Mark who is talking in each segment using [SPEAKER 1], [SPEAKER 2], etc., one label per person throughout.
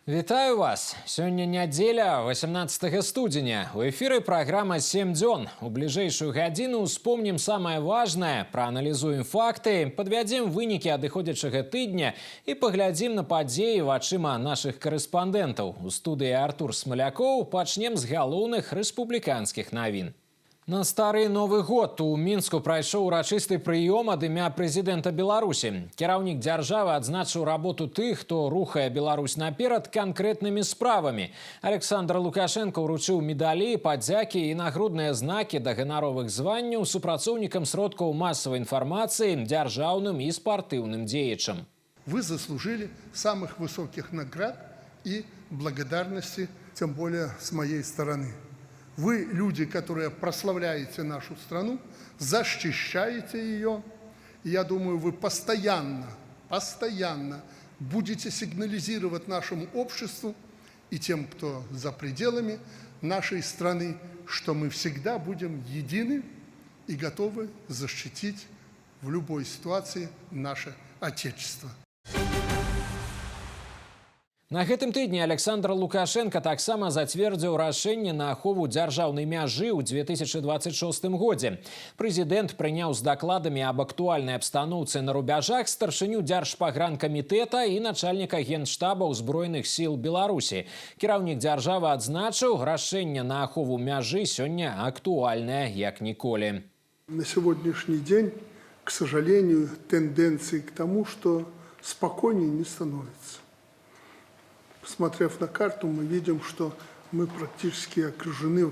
[SPEAKER 1] Вітаю вас! Сегодня неделя, 18 студеня. У эфире программа «7 дён». У ближайшую гадзіну вспомним самое важное, проанализуем факты, подвядзем вынікі адыходзячага тыдня и поглядзім на падзеі вачыма наших корреспондентов. У студии Артур Смоляков пачнем з галоўных рэспубліканскіх навін. На стары Новы год у Мінску прайшоў урачысты прыём ад імя прэзідэнта Беларусі. Кіраўнік дзяржавы адзначыў работу тых, хто рухае Беларусь наперад канкрэтнымі справамі. Александр Лукашенко ўручыў медалі, падзякі і нагрудныя знакі да ганаровых званняў супрацоўнікам сродкаў масавай інфармацыі, дзяржаўным і спартыўным дзеячам.
[SPEAKER 2] Вы заслужили самых высоких наград и благодарности, тем более с моей стороны. Вы люди, которые прославляете нашу страну, защищаете ее. И я думаю, вы постоянно будете сигнализировать нашему обществу и тем, кто за пределами нашей страны, что мы всегда будем едины и готовы защитить в любой ситуации наше Отечество.
[SPEAKER 1] На гэтым тыдні Александр Лукашенко таксама зацвердзіў рашэнне на ахову дзяржаўнай мяжы ў 2026 годзе. Прэзідэнт прыняў з дакладамі аб актуальнай абстаноўцы на рубяжах старшыню Дзяржпагранкамітэта і начальніка Генштаба ўзброеных сіл Беларусі. Кіраўнік дзяржавы адзначыў, рашэнне на ахову мяжы сёння актуальнае як ніколі.
[SPEAKER 2] На сегодняшний день, к сожалению, тенденции к тому, что спокойнее не становится. Посмотрев на карту, мы видим, что мы практически окружены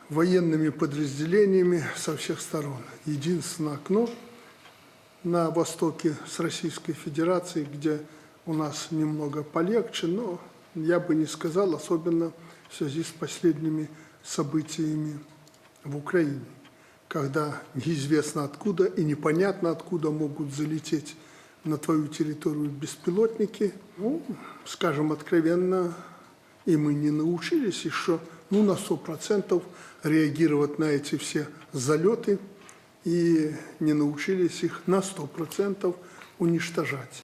[SPEAKER 2] военными подразделениями со всех сторон. Единственное окно на востоке с Российской Федерацией, где у нас немного полегче, но я бы не сказал, особенно в связи с последними событиями в Украине, когда неизвестно откуда и непонятно откуда могут залететь на твою территорию беспилотники. Ну, скажем откровенно, и мы не научились еще на 100% реагировать на эти все залеты и не научились их на 100% уничтожать.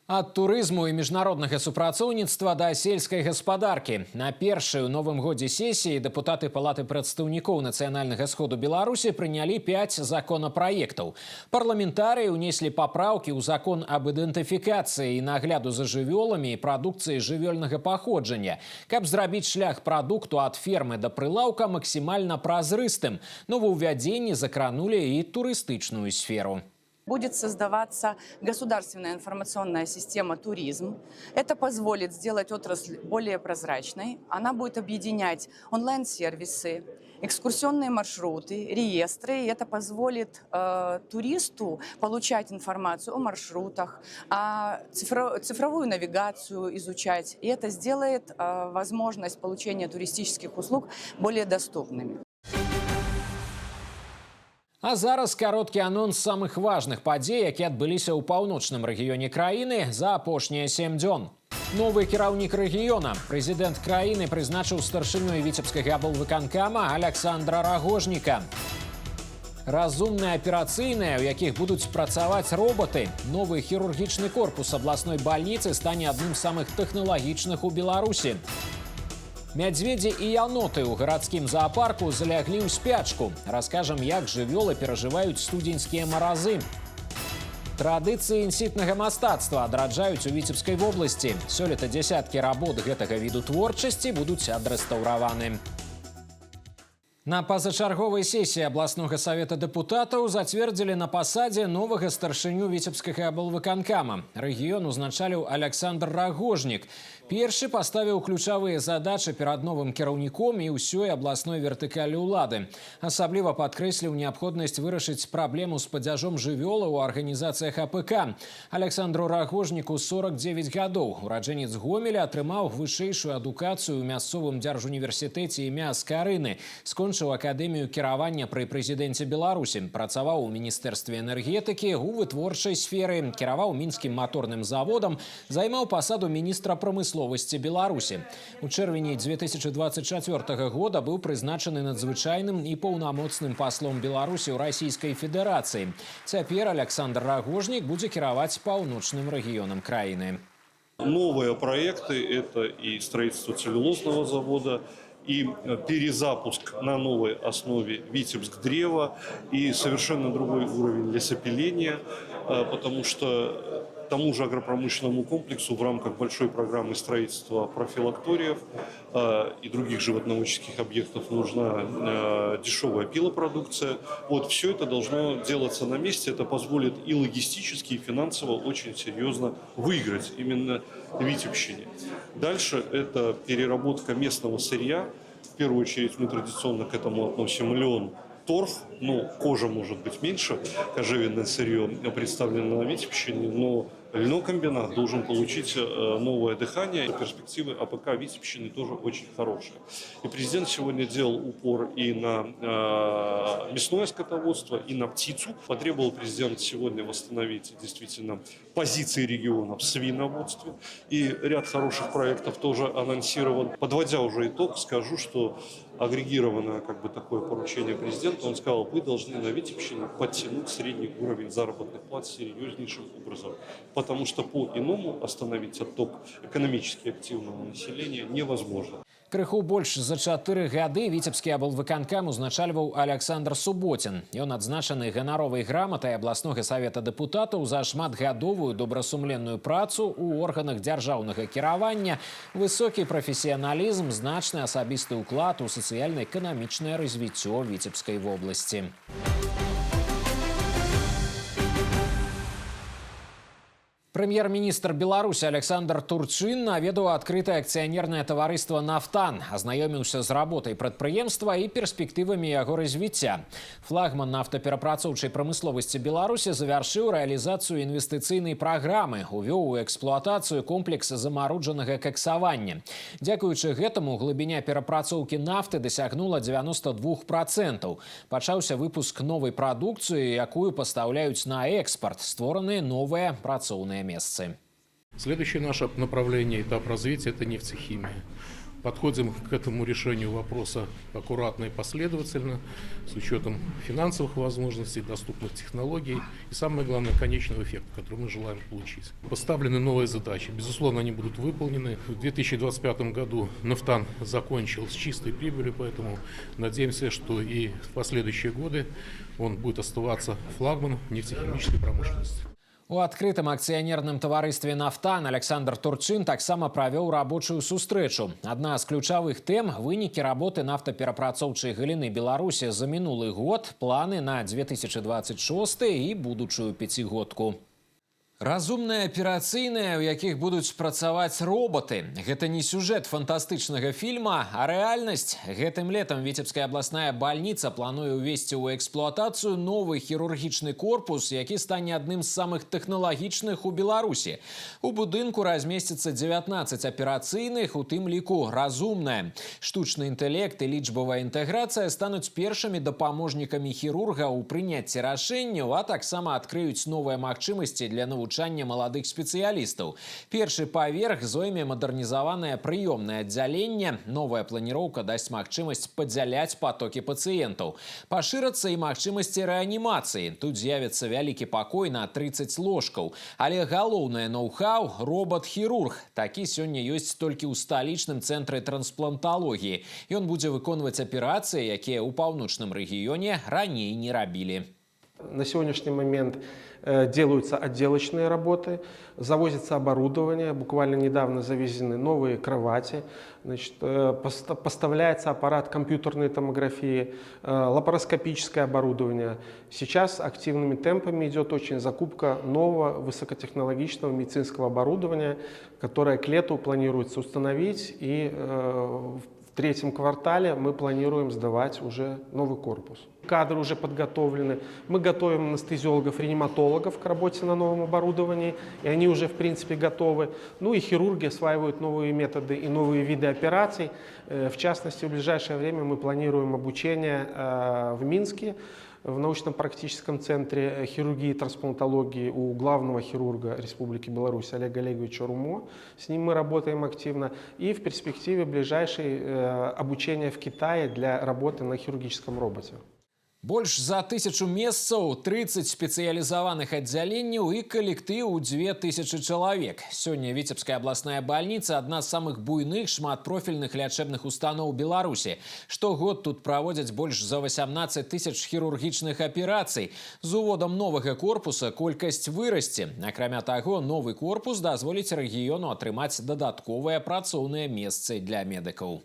[SPEAKER 1] Ад турызму і міжнароднага супрацоўніцтва да сельскай гаспадаркі. На першай у новым годзе сесіі дэпутаты Палаты прадстаўнікоў нацыянальнага сходу Беларусі прынялі 5 законапраектаў. Парламентарыі ўнеслі папраўкі ў закон аб ідэнтыфікацыі і нагляду за жывёламі і прадукцыяй жывёльнага паходжання, каб зрабіць шлях прадукту ад фермы да прылаўка максімальна празрыстым. Новаўвядзенні закранулі і турыстычную сферу.
[SPEAKER 3] Будет создаваться государственная информационная система «Туризм». Это позволит сделать отрасль более прозрачной. Она будет объединять онлайн-сервисы, экскурсионные маршруты, реестры. И это позволит туристу получать информацию о маршрутах, цифровую навигацию изучать. И это сделает возможность получения туристических услуг более доступными.
[SPEAKER 1] А зараз кароткі анонс самых важных падзей, якія адбыліся ў паўночным рэгіёне краіны за апошнія 7 дзён. Новы кіраўнік рэгіёна. Прэзідэнт краіны прызначыў старшынёй віцебскага аблвыканкама Александра Рагожніка. Разумныя аперацыйныя, у якіх будуць працаваць роботы. Новы хірургічны корпус абласной бальніцы стане адным з самых тэхналагічных у Беларусі. Мядзведзі і яноты ў гарадскім зоапарку заляглі ў спячку. Раскажам, як жывёлы перажываюць студзеньскія маразы. Традыцыі інсітнага мастацтва адраджаюць у Віцебскай вобласці. Сёлета дзясяткі работ гэтага віду творчасці будуць адрэстаўраваны. На пазачарговай сесіі абласнога савета дэпутатаў зацвердзілі на пасадзе новага старшыню Віцебскага аблвыканкама. Рэгіён узначаліў Александр Рагожнік. Першы паставіў ключавыя задачы перад новым кіраўніком і ўсёй абласной вертыкалі ўлады. Асабліва падкрэсліў неабходнасць вырашыць праблему з падзяжом жывёлаў у арганізацыях АПК. Александру Рагожніку 49 гадоў. Ураджэнец Гомеля атрымаў вышэйшую адукацыю ў мясцовым дзяржуніверсітэце імя Скарыны. Скончыў скончыў акадэмію кіравання пры прэзідэнце Беларусі, працаваў у міністэрстве энергетыкі, у вытворчай сферы, кіраваў мінскім маторным заводам, займаў пасаду міністра прамысловасці Беларусі. У чэрвені 2024 года быў прызначаны надзвычайным і паўнамоцным паслом Беларусі ў Расійскай Федэрацыі. Цяпер Александр Рагожнік будзе кіраваць паўночным рэгіёнам краіны.
[SPEAKER 4] Новые проекты – это и строительство целлюлозного завода, и перезапуск на новой основе Витебск-Древо, и совершенно другой уровень лесопиления, потому что тому же агропромышленному комплексу в рамках большой программы строительства профилакториев и других животноводческих объектов нужна дешевая пилопродукция. Вот все это должно делаться на месте. Это позволит и логистически, и финансово очень серьезно выиграть именно Витебщине. Дальше это переработка местного сырья. В первую очередь мы традиционно к этому относим лен, торф, кожа может быть меньше, кожевенное сырье представлено на Витебщине, но льнокомбинат должен получить новое дыхание. Перспективы АПК Витебщины тоже очень хорошие. И президент сегодня делал упор и на мясное скотоводство, и на птицу. Потребовал президент сегодня восстановить действительно позиции региона в свиноводстве. И ряд хороших проектов тоже анонсирован. Подводя уже итог, скажу, что агрегированное такое поручение президента, он сказал, вы должны на Витебщине подтянуть средний уровень заработных плат серьезнейшим образом. Потому что по-иному остановить отток экономически активного населения невозможно.
[SPEAKER 1] Крыху больш за 4 гады віцебскі аблвыканкам узначальваў Александр Суботін. Ён адзначаны ганаровай граматай абласнога савета дэпутатаў за шматгадовую добрасумленную працу ў органах дзяржаўнага кіравання, высокі прафесіяналізм, значны асабісты ўклад у сацыяльна-эканамічнае развіццё Віцебскай вобласці. Прэм'ер-міністр Беларусі Александр Турчин наведаў адкрытае акцыянернае таварыства «Нафтан», азнаёміўся з работай прадпрыемства і перспектывамі яго развіцця. Флагман нафтаперапрацоўчай прамысловасці Беларусі завяршыў рэалізацыю інвестыцыйнай праграмы, увёў у эксплуатацыю комплекс замароджанага каксавання. Дзякуючы гэтаму глыбіня перапрацоўкі нафты дасягнула 92%. Пачаўся выпуск новай прадукцыі, якую пастаўляюць на экспарт, створаны новыя працоўныя месцы.
[SPEAKER 5] Следующее наше направление, этап развития – это нефтехимия. Подходим к этому решению вопроса аккуратно и последовательно, с учетом финансовых возможностей, доступных технологий и, самое главное, конечного эффекта, который мы желаем получить. Поставлены новые задачи. Безусловно, они будут выполнены. В 2025 году «Нафтан» закончил с чистой прибылью, поэтому надеемся, что и в последующие годы он будет оставаться флагманом нефтехимической промышленности.
[SPEAKER 1] У адкрытым акцыянерным таварыстве «Нафтан» Александр Турчин таксама правёў рабочую сустрэчу. Адна з ключавых тэм – вынікі работы нафтаперапрацоўчай галіны Беларусі за мінулы год, планы на 2026 і будучую пяцігодку. Разумныя аперацыйныя, у якіх будуць працаваць роботы. Гэта не сюжэт фантастычнага фільма, а рэальнасць. Гэтым летам Віцебская абласная бальніца плануе ўвесці ў эксплуатацыю новы хірургічны корпус, які стане адным з самых тэхналагічных у Беларусі. У будынку размесціцца 19 аперацыйных, у тым ліку разумная. Штучны інтэлект і лічбавая інтэграцыя стануць першымі дапаможнікамі хірурга ў прыняцці рашэнняў, а таксама адкрыюць новыя магчымасці для навучання маладых спецыялістаў. Першы паверх зойме мадэрнізаванае прыёмнае аддзяленне. Новая планіроўка дасць магчымасць падзяляць потокі пацыентаў. Пашырацца і магчымасці рэанімацыі. Тут з'явіцца вялікі пакой на 30 ложкаў. Але галоўнае ноу-хау – робот-хірург. Такі сёння ёсць толькі ў сталічным цэнтры транспланталогіі. Ён будзе выконваць аперацыі, якія ў паўночным рэгіёне раней не рабілі.
[SPEAKER 6] На сегодняшний момент делаются отделочные работы, завозится оборудование, буквально недавно завезены новые кровати, поставляется аппарат компьютерной томографии, лапароскопическое оборудование. Сейчас активными темпами идет очень закупка нового высокотехнологичного медицинского оборудования, которое к лету планируется установить и третьем квартале мы планируем сдавать уже новый корпус. Кадры уже подготовлены. Мы готовим анестезиологов, реаниматологов к работе на новом оборудовании, и они уже, в принципе, готовы. Ну и хирурги осваивают новые методы и новые виды операций. В частности, в ближайшее время мы планируем обучение в Минске, в научно-практическом центре хирургии и трансплантологии у главного хирурга Республики Беларусь Олега Олеговича Румо. С ним мы работаем активно. И в перспективе ближайшее обучение в Китае для работы на хирургическом роботе.
[SPEAKER 1] Больш за 1000 месцаў, 30 спецыялізаваных аддзяленняў і калектыў у 2000 чалавек. Сёння Віцебская абласная больница – одна з самых буйных шматпрофільных лячэбных устаноў Беларусі. Штогод тут праводзяць больш за 18 000 хірургічных аперацый. З уводам новага корпуса колькасць вырасце. Акрамя таго, новы корпус дазволіць рэгіёну атрымаць дадатковыя працоўныя месцы для медыкаў.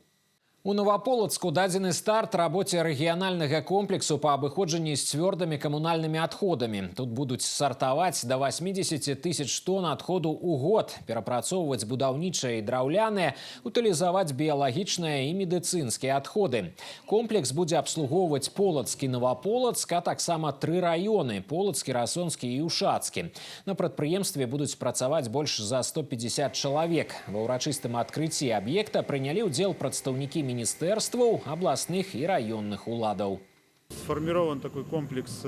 [SPEAKER 1] У Новополоцку дадзены старт рабоце рэгіянальнага комплексу па абыходжанні з цвёрдымі камунальнымі адходамі. Тут будуць сартаваць до 80 000 тонн адходу ў год, перапрацоўваць будаўнічыя і драўляныя, утылізаваць біялагічныя і медыцынскія адходы. Комплекс будзе абслугоўваць Полацкі, Новополацк, а таксама 3 раёны – Полацкі, Расонскі і Ушацкі. На прадпрыемстве будуць працаваць больш за 150 чалавек. Ва ўрачыстым адкрыцці аб'екта прынялі ўдзел прадстаўнікі министерствов, областных и районных уладов.
[SPEAKER 7] Сформирован такой комплекс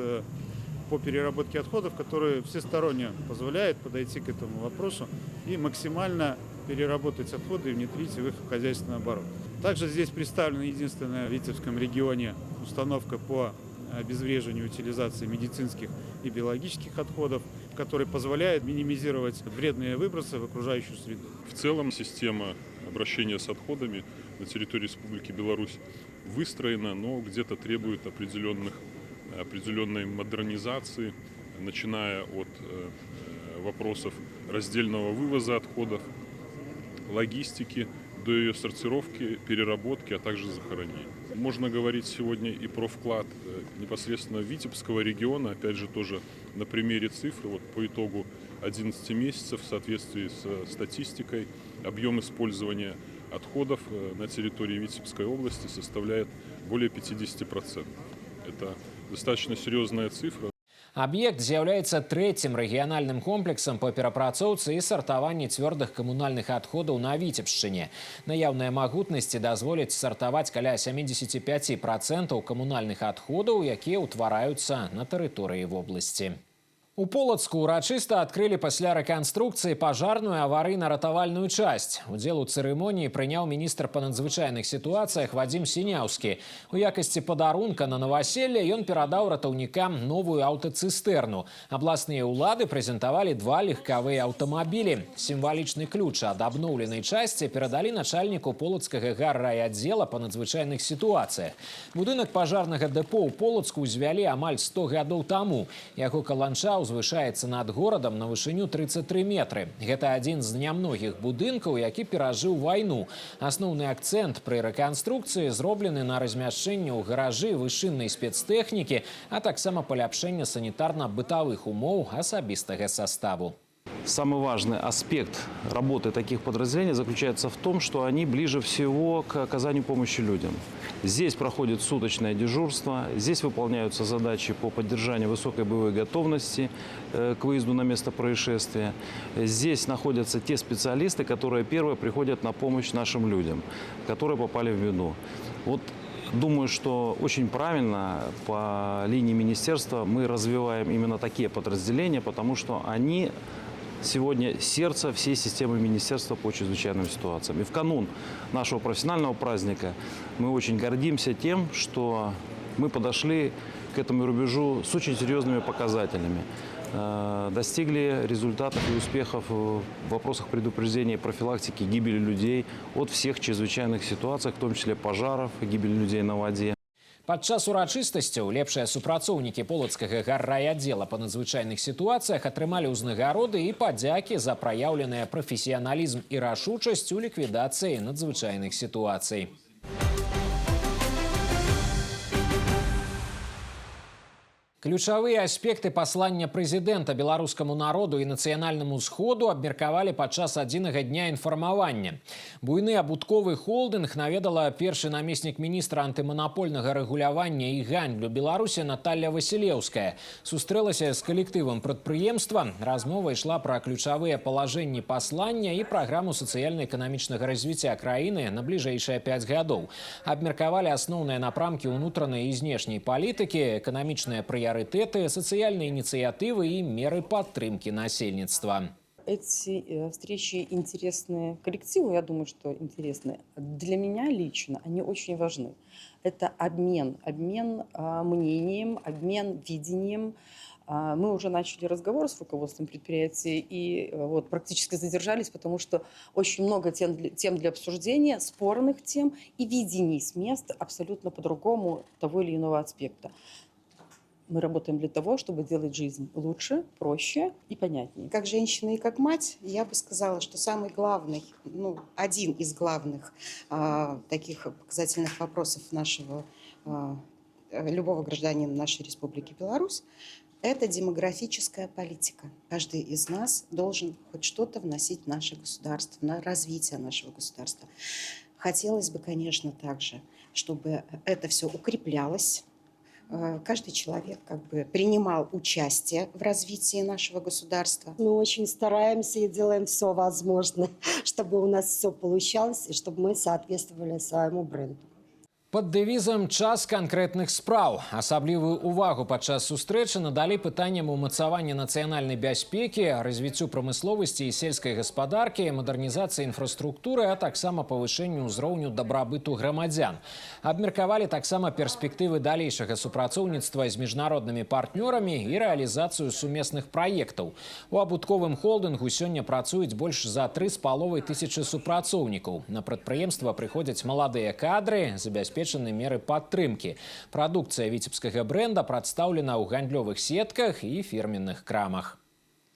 [SPEAKER 7] по переработке отходов, который всесторонне позволяет подойти к этому вопросу и максимально переработать отходы и внедрить в их хозяйственный оборот. Также здесь представлена единственная в Витебском регионе установка по обезвреживанию и утилизации медицинских и биологических отходов, который позволяет минимизировать вредные выбросы в окружающую среду.
[SPEAKER 8] В целом система обращения с отходами на территории Республики Беларусь выстроена, но где-то требует определенной модернизации, начиная от вопросов раздельного вывоза отходов, логистики, до ее сортировки, переработки, а также захоронения. Можно говорить сегодня и про вклад непосредственно Витебского региона, опять же тоже на примере цифры. Вот по итогу 11 месяцев в соответствии с статистикой объем использования отходов на территории Витебской области составляет более 50%. Это достаточно серьезная цифра.
[SPEAKER 1] Объект з'яўляецца третьим региональным комплексом по перапрацоўцы і сартаванні цвёрдых камунальных адходаў на Віцебшчыне. Наяўныя магутнасці дазволяць сартаваць каля 75% камунальных адходаў, якія ўтвараюцца на тэрыторыі вобласці. У Полацку урачыста адкрылі пасля рэканструкцыі пажарную аварыйна-ратавальную часць. Удзел у цырымоніі прыняў міністр па надзвычайных сітуацыях Вадзім Сіняўскі. У якасці падарунка на наваселле ён перадаў ратаўнікам новую аўтацыстэрну. Абласныя ўлады прэзентавалі 2 легкавыя аўтамабілі. Сімвалічны ключ ад абноўленай часці перадалі начальніку Полацкага гаррайаддзела па надзвычайных сітуацыях. Будынак пажарнага дэпо ў Полацку ўзвялі амаль 100 гадоў таму. Яго каланча узвышаецца над горадам на вышыню 33 метры. Гэта адзін з нямногіх будынкаў, які перажыў вайну. Асноўны акцэнт пры рэканструкцыі зроблены на размяшчэнне ў гаражы вышыннай спецтэхнікі, а таксама паляпшэнне санітарна-бытавых умоў асабістага составу.
[SPEAKER 9] Самый важный аспект работы таких подразделений заключается в том, что они ближе всего к оказанию помощи людям. Здесь проходит суточное дежурство, здесь выполняются задачи по поддержанию высокой боевой готовности к выезду на место происшествия. Здесь находятся те специалисты, которые первые приходят на помощь нашим людям, которые попали в беду. Вот думаю, что очень правильно по линии министерства мы развиваем именно такие подразделения, потому что они сегодня сердце всей системы министерства по чрезвычайным ситуациям. И в канун нашего профессионального праздника мы очень гордимся тем, что мы подошли к этому рубежу с очень серьезными показателями. Достигли результатов и успехов в вопросах предупреждения и профилактики гибели людей от всех чрезвычайных ситуаций, в том числе пожаров, гибели людей на воде.
[SPEAKER 1] Падчас урачыстасцяў лепшыя супрацоўнікі Полацкага гаррайаддзела па надзвычайных сітуацыях атрымалі ўзнагароды і падзякі за праяўленыя прафесіяналізм і рашучасць у ліквідацыі надзвычайных сітуацый. Ключавыя аспекты паслання прэзідэнта беларускаму народу і нацыянальнаму сходу абмеркавалі падчас адзінага дня інфармавання. Буйны абутковы холдынг наведала першы намеснік міністра антыманапольнага рэгулявання і гандлю Беларусі Наталья Васілеўская. Сустрэлася з калектывам прадпрыемства. Размова ішла пра ключавыя палажэнні паслання і праграму сацыяльна-эканамічнага развіцця краіны на бліжэйшыя 5 гадоў. Абмеркавалі асноўныя напрамкі ўнутранай і знешняй палітыкі, эканамічныя прыярытэты, социальные инициативы и меры поддержки насельництва.
[SPEAKER 10] Эти встречи интересны коллективу, я думаю, что интересны. Для меня лично они очень важны. Это обмен мнением, обмен видением. Мы уже начали разговор с руководством предприятия и вот практически задержались, потому что очень много тем для обсуждения, спорных тем и видений с мест абсолютно по-другому того или иного аспекта. Мы работаем для того, чтобы делать жизнь лучше, проще и понятнее.
[SPEAKER 11] Как женщина и как мать, я бы сказала, что самый главный, один из главных таких показательных вопросов нашего любого гражданина нашей Республики Беларусь – это демографическая политика. Каждый из нас должен хоть что-то вносить в наше государство, на развитие нашего государства. Хотелось бы, конечно, также, чтобы это все укреплялось. Каждый человек принимал участие в развитии нашего государства.
[SPEAKER 12] Мы очень стараемся и делаем все возможное, чтобы у нас все получалось и чтобы мы соответствовали своему бренду.
[SPEAKER 1] Под дэвізам «Час канкрэтных спраў» асаблівую увагу падчас сустрэчы надалі пытанням умацавання нацыянальнай бяспекі, развіццю прамысловасці і сельскай гаспадаркі, мадэрнізацыі інфраструктуры, а таксама павышэнню ўзроўню дабрабыту грамадзян. Абмеркавалі таксама перспектывы далейшага супрацоўніцтва з міжнароднымі партнёрамі і рэалізацыю сумесных праектаў. У абутковым холдынгу сёння працуюць больш за 3500 супрацоўнікаў. На прадпрыемства прыходзяць маладыя кадры, забяспечваюць меры падтрымкі. Прадукцыя віцебскага бренда прадстаўлена ў гандлёвых сетках і фірменных крамах.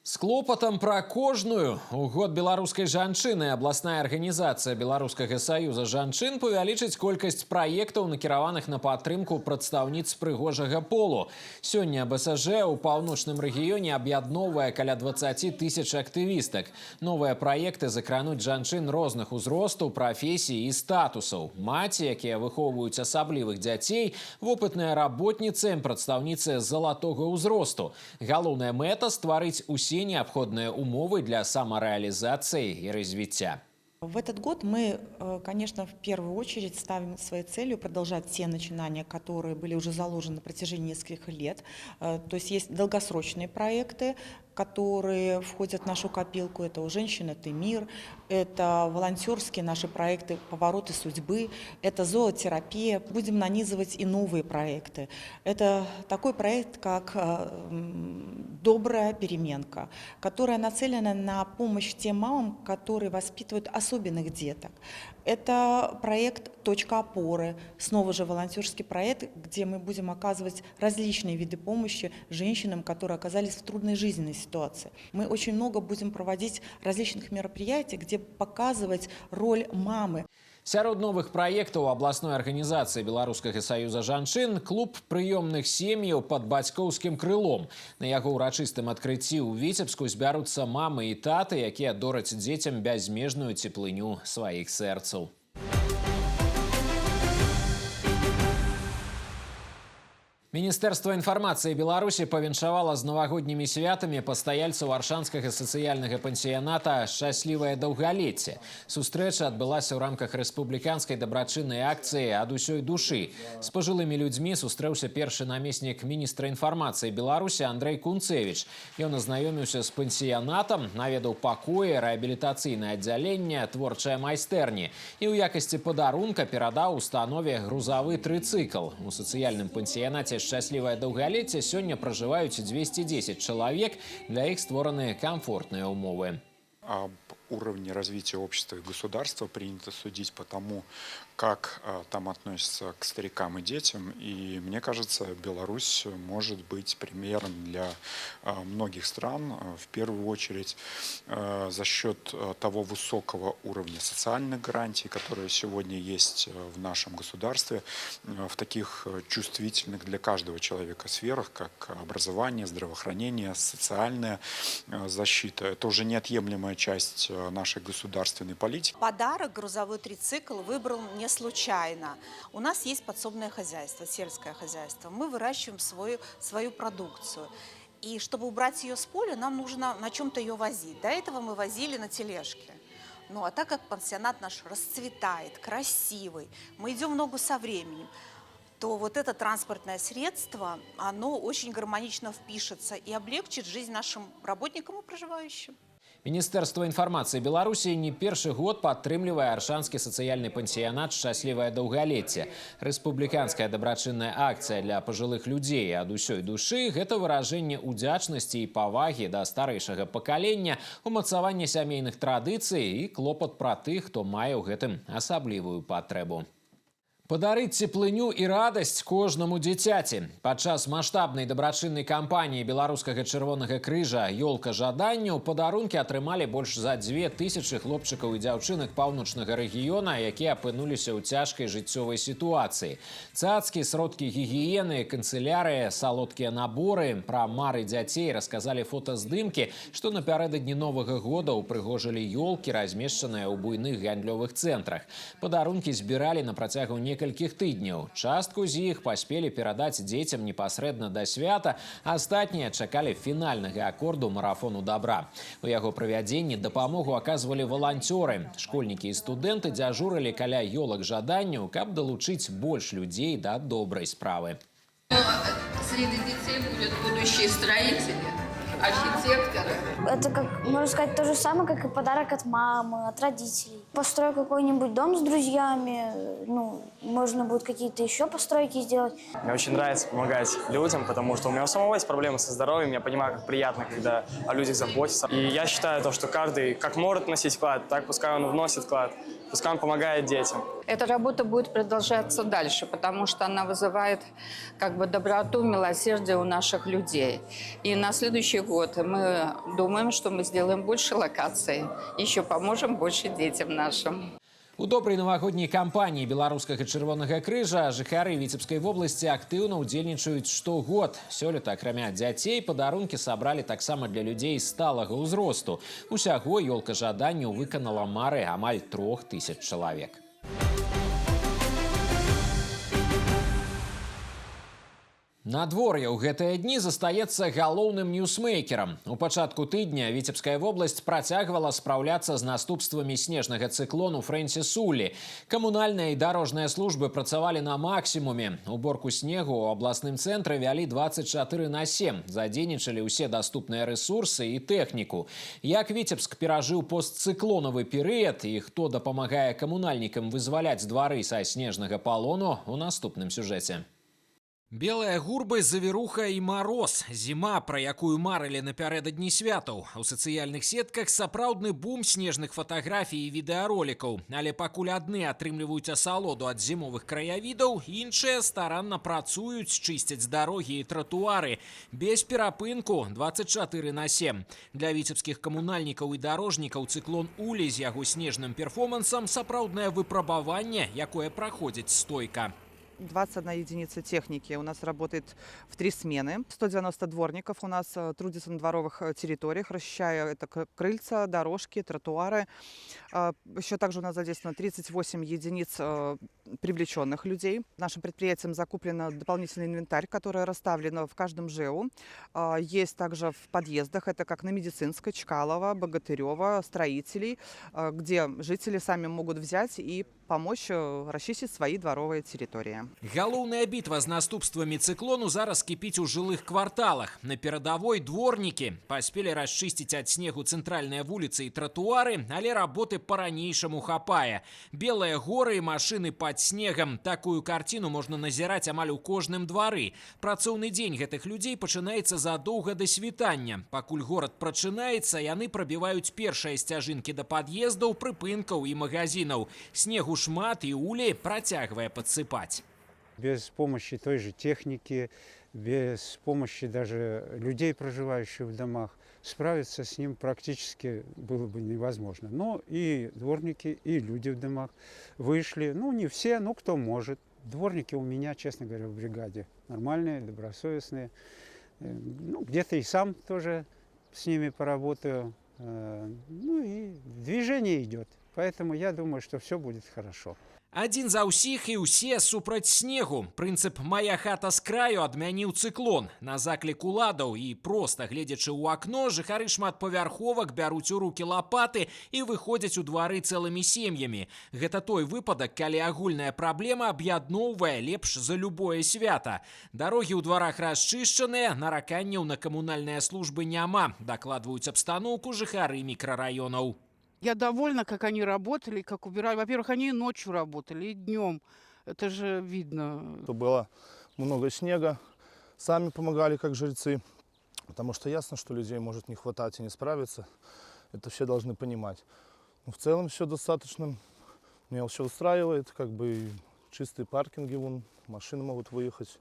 [SPEAKER 1] С клопатам пра кожную. У год беларускай жанчыны абласная арганізацыя Беларускага саюза жанчын павялічыць колькасць праектаў, накіраваных на падтрымку прадстаўніц прыгожага полу. Сёння БСЖ ў паўночным рэгіёне аб'ядноўвае каля 20 000 актывістак. Новыя праекты закрануць жанчын розных узростаў, прафесій і статусаў. Маці, якія выхоўваюць асаблівых дзяцей, вопытныя работніцы, прадстаўніцы залатога ўзросту. Галоўная мэта – стварыць усе необходные умовы для самореализации и развития.
[SPEAKER 13] В этот год мы, конечно, в первую очередь ставим своей целью продолжать те начинания, которые были уже заложены на протяжении нескольких лет. То есть долгосрочные проекты, которые входят в нашу копилку. Это «У женщин», это «Мир», это волонтерские наши проекты «Повороты судьбы», это зоотерапия. Будем нанизывать и новые проекты. Это такой проект, как «Добрая переменка», которая нацелена на помощь тем мамам, которые воспитывают особенных деток. Это проект «Точка опоры», снова же волонтерский проект, где мы будем оказывать различные виды помощи женщинам, которые оказались в трудной жизненной ситуации. Мы очень много будем проводить различных мероприятий, где показывать роль мамы.
[SPEAKER 1] Сярод новых праектаў абласной арганізацыі Беларускага саюза жанчын клуб прыёмных сем'яў пад бацькоўскім крылом. На яго ўрачыстым адкрыцці ў Віцебску збяруцца мамы і таты, якія дораць дзецям бязмежную цеплыню сваіх сэрцаў. Міністэрства інфармацыі Беларусі павіншавала з навагоднімі святамі пастаяльцаў аршанскага сацыяльнага пансіяната «Шчаслівае даўгалецце». Сустрэча адбылася ў рамках рэспубліканскай дабрачыннай акцыі «Ад усёй душы». З пажылымі людзьмі сустрэўся першы намеснік міністра інфармацыі Беларусі Андрэй Кунцевіч. Ён азнаёміўся з пансіянатам, наведаў пакоі, рэабілітацыйнае аддзяленне, творчыя майстэрні і ў якасці падарунка перадаў установе грузавы трыцыкл. У сацыяльным пансіянаце «Шчаслівае даўгалецце» сёння пражываюць 210 чалавек, для іх створаны камфортныя ўмовы.
[SPEAKER 14] уровне развития общества и государства принято судить по тому, как там относятся к старикам и детям. И мне кажется, Беларусь может быть примером для многих стран, в первую очередь за счет того высокого уровня социальных гарантий, которые сегодня есть в нашем государстве, в таких чувствительных для каждого человека сферах, как образование, здравоохранение, социальная защита. Это уже неотъемлемая часть нашей государственной политики.
[SPEAKER 15] Подарок грузовой трицикл выбрал не случайно. У нас есть подсобное хозяйство, сельское хозяйство. Мы выращиваем свою продукцию. И чтобы убрать ее с поля, нам нужно на чем-то ее возить. До этого мы возили на тележке. Ну а так как пансионат наш расцветает, красивый, мы идем в ногу со временем, то вот это транспортное средство, оно очень гармонично впишется и облегчит жизнь нашим работникам и проживающим.
[SPEAKER 1] Міністэрства інфармацыі Беларусі не першы год падтрымлівае аршанскі сацыяльны пансіянат «Шчаслівае даўгалецце». Рэспубліканская дабрачынная акцыя для пажылых людзей ад усёй душы – гэта выражэнне ўдзячнасці і павагі да старэйшага пакалення, умацаванне сямейных традыцый і клопат пра тых, хто мае ў гэтым асаблівую патрэбу. Падарыць цеплыню і радасць кожнаму дзіцяці. Падчас маштабнай дабрачыннай кампаніі беларускага чырвонага крыжа «Ёлка жаданняў» падарункі атрымалі больш за 2000 хлопчыкаў і дзяўчынак паўночнага рэгіёна, якія апынуліся ў цяжкай жыццёвай сітуацыі. Цацкі, сродкі гігіены, канцылярыя, салодкія наборы. Пра мары дзяцей расказалі фотаздымкі, што напярэдадні Новага года ўпрыгожылі ёлкі, размешчаныя ў буйных гандлёвых цэнтрах. Падарункі збіралі на працягу некалькіх тыдняў. Частку з іх паспелі перадаць дзецям непасрэдна да свята, а астатнія чакалі фінальнага акорду марафону добра. У яго правядзенні дапамогу аказвалі валанцёры. Школьнікі і студэнты дзяжурылі каля ёлак жаданняў, каб далучыць больш людзей да добрай справы.
[SPEAKER 16] Среди детей будут будущие строители, архитекторы.
[SPEAKER 17] Это, как, можно сказать, то же самое, как и подарок от мамы, от родителей. Построю какой-нибудь дом с друзьями, ну, можно будет какие-то еще постройки сделать.
[SPEAKER 18] Мне очень нравится помогать людям, потому что у меня у самого есть проблемы со здоровьем. Я понимаю, как приятно, когда о людях заботятся. И я считаю, что каждый как может вносить вклад, так пускай он вносит вклад, пускай он помогает детям.
[SPEAKER 19] Эта работа будет продолжаться дальше, потому что она вызывает как бы доброту, милосердие у наших людей. И на следующий год мы думаем, что мы сделаем больше локаций, еще поможем больше детям нашим.
[SPEAKER 1] У добрай навагодняй кампаніі беларускага чырвонага крыжа жыхары Віцебскай вобласці актыўна ўдзельнічаюць штогод. Сёлета, акрамя дзяцей, падарункі сабралі таксама для людзей сталага ўзросту. Усяго ёлка жаданняў выканала мары амаль 3000 чалавек. Надвор'е ў гэтыя дні застаецца галоўным ньюсмейкерам. У пачатку тыдня Віцебская вобласць працягвала спраўляцца з наступствамі снежнага цыклону Фрэнсіс Улі. Камунальныя і дарожныя службы працавалі на максімуме. Уборку снегу ў абласным цэнтры вялі 24/7. Задзейнічалі ўсе даступныя рэсурсы і тэхніку. Як Віцебск перажыў постцыклонавы перыяд і хто дапамагае камунальнікам вызваляць двары са снежнага палону у наступным сюжэце. Белая гурба, завіруха і мароз. Зіма, пра якую марылі напярэдадні святаў. У сацыяльных сетках сапраўдны бум снежных фатаграфій і відэаролікаў. Але пакуль адны атрымліваюць асалоду ад зімовых краявідаў, іншыя старанна працуюць, чысцяць дарогі і тратуары. Без перапынку 24/7. Для віцебскіх камунальнікаў і дарожнікаў цыклон Улі з яго снежным перформансам сапраўднае выпрабаванне, якое праходзіць стойка.
[SPEAKER 20] 21 единица техники у нас работает в 3 смены. 190 дворников у нас трудятся на дворовых территориях, расчищая это крыльца, дорожки, тротуары. Еще также у нас задействовано 38 единиц привлеченных людей. Нашим предприятиям закуплен дополнительный инвентарь, который расставлен в каждом ЖЭУ. Есть также в подъездах, это как на Медицинской, Чкалова, Богатырева, Строителей, где жители сами могут взять и помочь расчистить свои дворовые территории.
[SPEAKER 1] Галоўная бітва з наступствамі цыклону зараз кіпіць у жылых кварталах. На перадавой дворнікі паспелі расчысціць ад снегу цэнтральныя вуліцы і тратуары, але работы па-ранейшаму хапае. Белыя горы і машыны пад снегам. Такую карціну можна назіраць амаль у кожным двары. Працоўны дзень гэтых людзей пачынаецца задоўга да світання. Пакуль горад прачынаецца, яны прабіваюць першыя сцяжынкі да пад'ездаў, прыпынкаў і магазинаў. Снегу шмат і улей працягвае подсыпать.
[SPEAKER 21] Без помощи той же техники, без помощи даже людей, проживающих в домах, справиться с ним практически было бы невозможно. Но и дворники, и люди в домах вышли, ну не все, но кто может. Дворники у меня, честно говоря, в бригаде нормальные, добросовестные. Ну, где-то и сам тоже с ними поработаю. Ну и движение идет. Поэтому я думаю, что все будет хорошо.
[SPEAKER 1] Адзін за ўсіх і ўсе супраць снегу. Прынцып «Мая хата з краю» адмяніў цыклон. На заклік уладаў і проста гледзячы ў акно, жыхары шматпавярховак бяруць у рукі лапаты і выходзяць у двары цэлымі сем'ямі. Гэта той выпадак, калі агульная праблема аб'ядноўвае лепш за любое свята. Дарогі ў дварах расчышчаныя, нараканняў на камунальныя службы няма, дакладваюць абстаноўку жыхары мікрараёнаў.
[SPEAKER 22] Я довольна, как они работали, как убирали. Во-первых, они и ночью работали, и днем. Это же видно.
[SPEAKER 23] Было много снега. Сами помогали, как жильцы. Потому что ясно, что людей может не хватать и не справиться. Это все должны понимать. Но в целом все достаточно. Меня все устраивает. Как бы чистые паркинги, вон, машины могут выехать.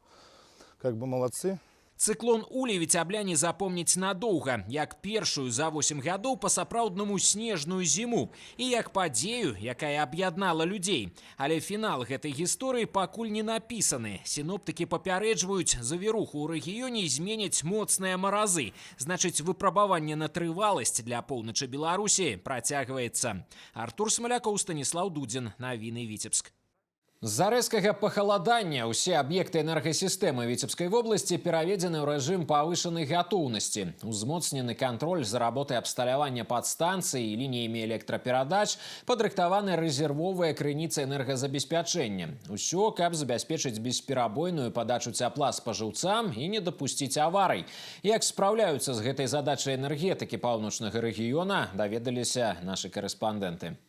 [SPEAKER 23] Как бы молодцы.
[SPEAKER 1] Цыклон Улей віцябляне запомняць надоўга, як першую за 8 гадоў па-сапраўднаму снежную зіму і як падзею, якая аб'яднала людзей. Але фінал гэтай гісторыі пакуль не напісаны. Сіноптыкі папярэджваюць, завіруху ў рэгіёне зменяць моцныя маразы. Значыць, выпрабаванне на трываласць для поўначы Беларусі працягваецца. Артур Смалякоў, Станіслаў Дудзін. Навіны Віцебск. З-за рэзкага пахаладання ўсе аб'екты энергасістэмы Віцебскай вобласці пераведзены ў рэжым павышанай гатоўнасці. Узмоцнены кантроль за работай абсталявання падстанцый і лініямі электраперадач, падрыхтаваны рэзервовыя крыніцы энергазабеспячэння. Усё, каб забяспечыць бесперабойную падачу цяпла спажыўцам і не дапусціць аварый. Як спраўляюцца з гэтай задачай энергетыкі паўночнага рэгіёна, даведаліся нашы корэспандэнты.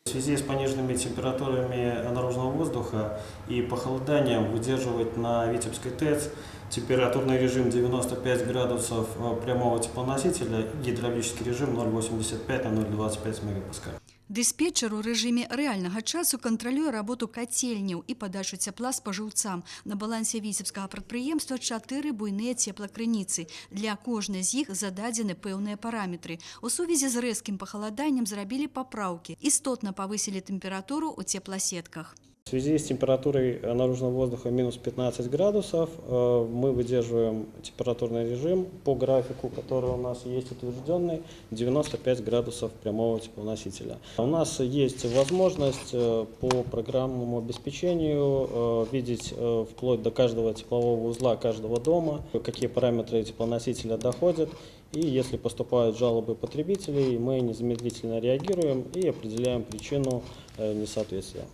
[SPEAKER 24] В связи с пониженными температурами наружного воздуха и похолоданием выдерживать на Витебской ТЭЦ температурный режим 95 градусов прямого теплоносителя и гидравлический режим 0,85 на 0,25 мегапаскаль.
[SPEAKER 25] Дыспетчер у рэжыме рэальнага часу кантралюе работу кацельняў і падачу цяпла спажыўцам. На балансе віцебскага прадпрыемства 4 буйныя цеплакрыніцы. Для кожнай з іх зададзены пэўныя параметры. У сувязі з рэзкім пахаладаннем зрабілі папраўкі. Істотна павысілі тэмпературу ў цепласетках.
[SPEAKER 24] В связи с температурой наружного воздуха минус 15 градусов мы выдерживаем температурный режим по графику, который у нас есть утвержденный, 95 градусов прямого теплоносителя. У нас есть возможность по программному обеспечению видеть вплоть до каждого теплового узла каждого дома, какие параметры теплоносителя доходят. И если поступают жалобы потребителей, мы незамедлительно реагируем и определяем причину несоответствия.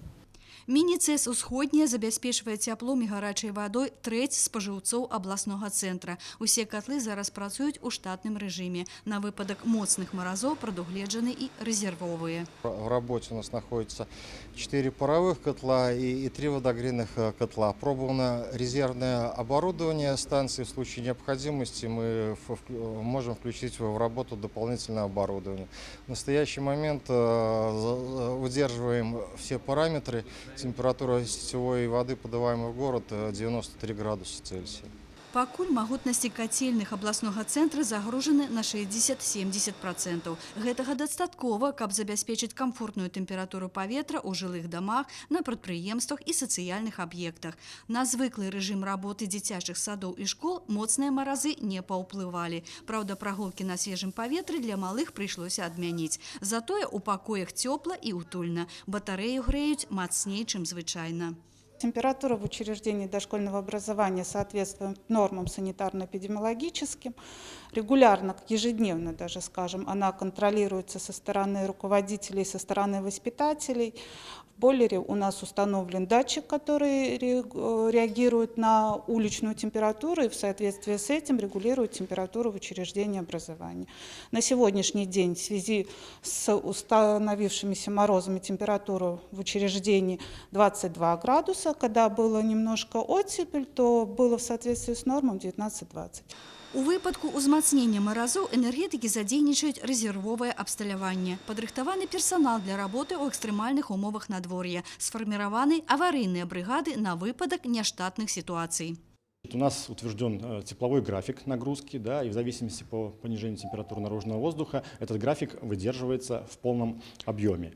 [SPEAKER 25] Міні-ЦЭС «Усходняя» забяспечвае цяплом і гарачай вадой трэць спажыўцоў абласнога цэнтра. Усе котлы зараз працуюць у штатным рэжыме. На выпадак моцных маразоў прадугледжаны і рэзервовыя.
[SPEAKER 26] В работе у нас находится 4 паровых котла и 3 водогрейных котла. Пробовано резервное оборудование станции. В случае необходимости мы можем включить в работу дополнительное оборудование. В настоящий момент удерживаем все параметры. Температура сетевой воды, подаваемой в город, 93 градуса Цельсия.
[SPEAKER 25] Пакуль магутнасці кацельных абласнога цэнтра загружаны на 60-70%. Гэтага дастаткова, каб забяспечыць камфортную тэмпературу паветра ў жылых дамах, на прадпрыемствах і сацыяльных аб'ектах. На звыклы рэжым работы дзіцячых садоў і школ моцныя маразы не паўплывалі. Праўда, прагулкі на свежым паветры для малых прыйшлося адмяніць. Затое ў пакоях цёпла і утульна. Батарэю грэюць мацней, чым звычайна.
[SPEAKER 2] Температура в учреждении дошкольного образования соответствует нормам санитарно-эпидемиологическим. Регулярно, ежедневно даже, скажем, она контролируется со стороны руководителей, со стороны воспитателей. В бойлере у нас установлен датчик, который реагирует на уличную температуру и в соответствии с этим регулирует температуру в учреждении образования. На сегодняшний день в связи с установившимися морозами температура в учреждении 22 градуса. Когда было немножко оттепель, то было в соответствии с нормом 19-20.
[SPEAKER 25] У выпадку узмацнення маразоў энергетики задзейнічаюць рэзервовае абсталяванне. Падрыхтаваны персонал для работы ў экстрэмальных умовах надвор'я. Сфарміраваны аварыйныя бригады на выпадок нештатных ситуаций.
[SPEAKER 3] У нас утвержден тепловой график нагрузки, да, и в зависимости по понижению температуры наружного воздуха этот график выдерживается в полном объеме.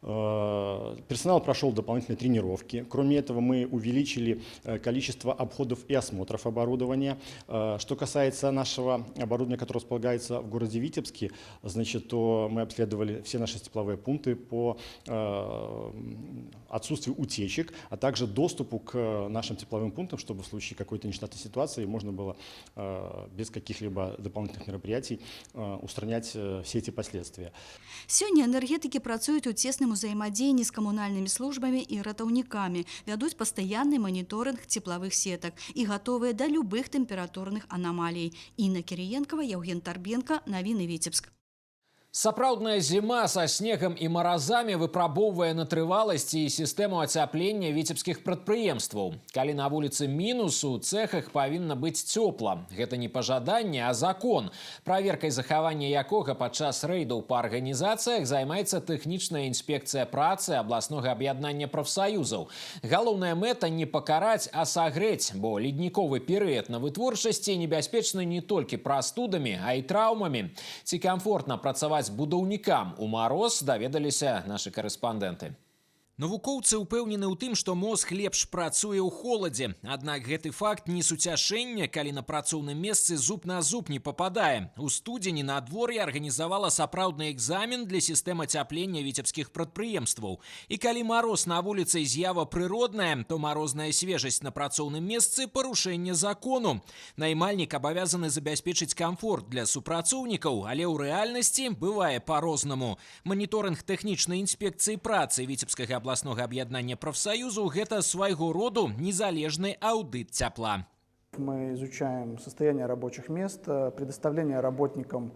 [SPEAKER 3] Персонал прошел дополнительные тренировки. Кроме этого, мы увеличили количество обходов и осмотров оборудования. Что касается нашего оборудования, которое располагается в городе Витебске, значит, то мы обследовали все наши тепловые пункты по отсутствию утечек, а также доступу к нашим тепловым пунктам, чтобы в случае какой-то нештатной ситуации можно было без каких-либо дополнительных мероприятий устранять все эти последствия.
[SPEAKER 25] Сегодня энергетики працуют у тесным узаемодзеянні з камунальнымі службамі і ратаўнікамі, вядуць пастаянны маніторынг цеплавых сетак і гатовыя да любых тэмпературных анамалій. Інна Кіріенкова, Яўген Тарбенка, навіны Віцебск.
[SPEAKER 1] Сапраўдная зіма са снегам і маразамі выпрабоўвае на трываласць і сістэму ацяплення віцебскіх прадпрыемстваў. Калі на вуліцы мінус, у цэхах павінна быць цёпла. Гэта не пажаданне, а закон, праверкай захавання якога падчас рэйдаў па арганізацыях займаецца тэхнічная інспекцыя працы абласнога аб'яднання прафсаюзаў. Галоўная мэта не пакараць, а сагрэць, бо ледніковы перыяд на вытворчасці небяспечны не толькі прастудамі, а і траўмамі. Ці камфортна працаваць будаўнікам у мароз, даведаліся нашы карэспандэнты. Навукоўцы ўпэўнены ў тым, што мозг лепш працуе ў холадзе. Аднак гэты факт не суцяшэнне, калі на працоўным месцы зуб на зуб не пападае. У студзені надвор'е арганізавала сапраўдны экзамен для сістэм ацяплення віцебскіх прадпрыемстваў. І калі мароз на вуліцы з'ява прыродная, то марозная свежасць на працоўным месцы – парушэнне закону. Наймальнік абавязаны забяспечыць камфорт для супрацоўнікаў, але ў рэальнасці бывае па-рознаму. Маніторынг тэхнічнай інспекцыі працы віцебскага областного объединения профсоюзу – это своего рода незалежный аудит тепла.
[SPEAKER 4] Мы изучаем состояние рабочих мест, предоставление работникам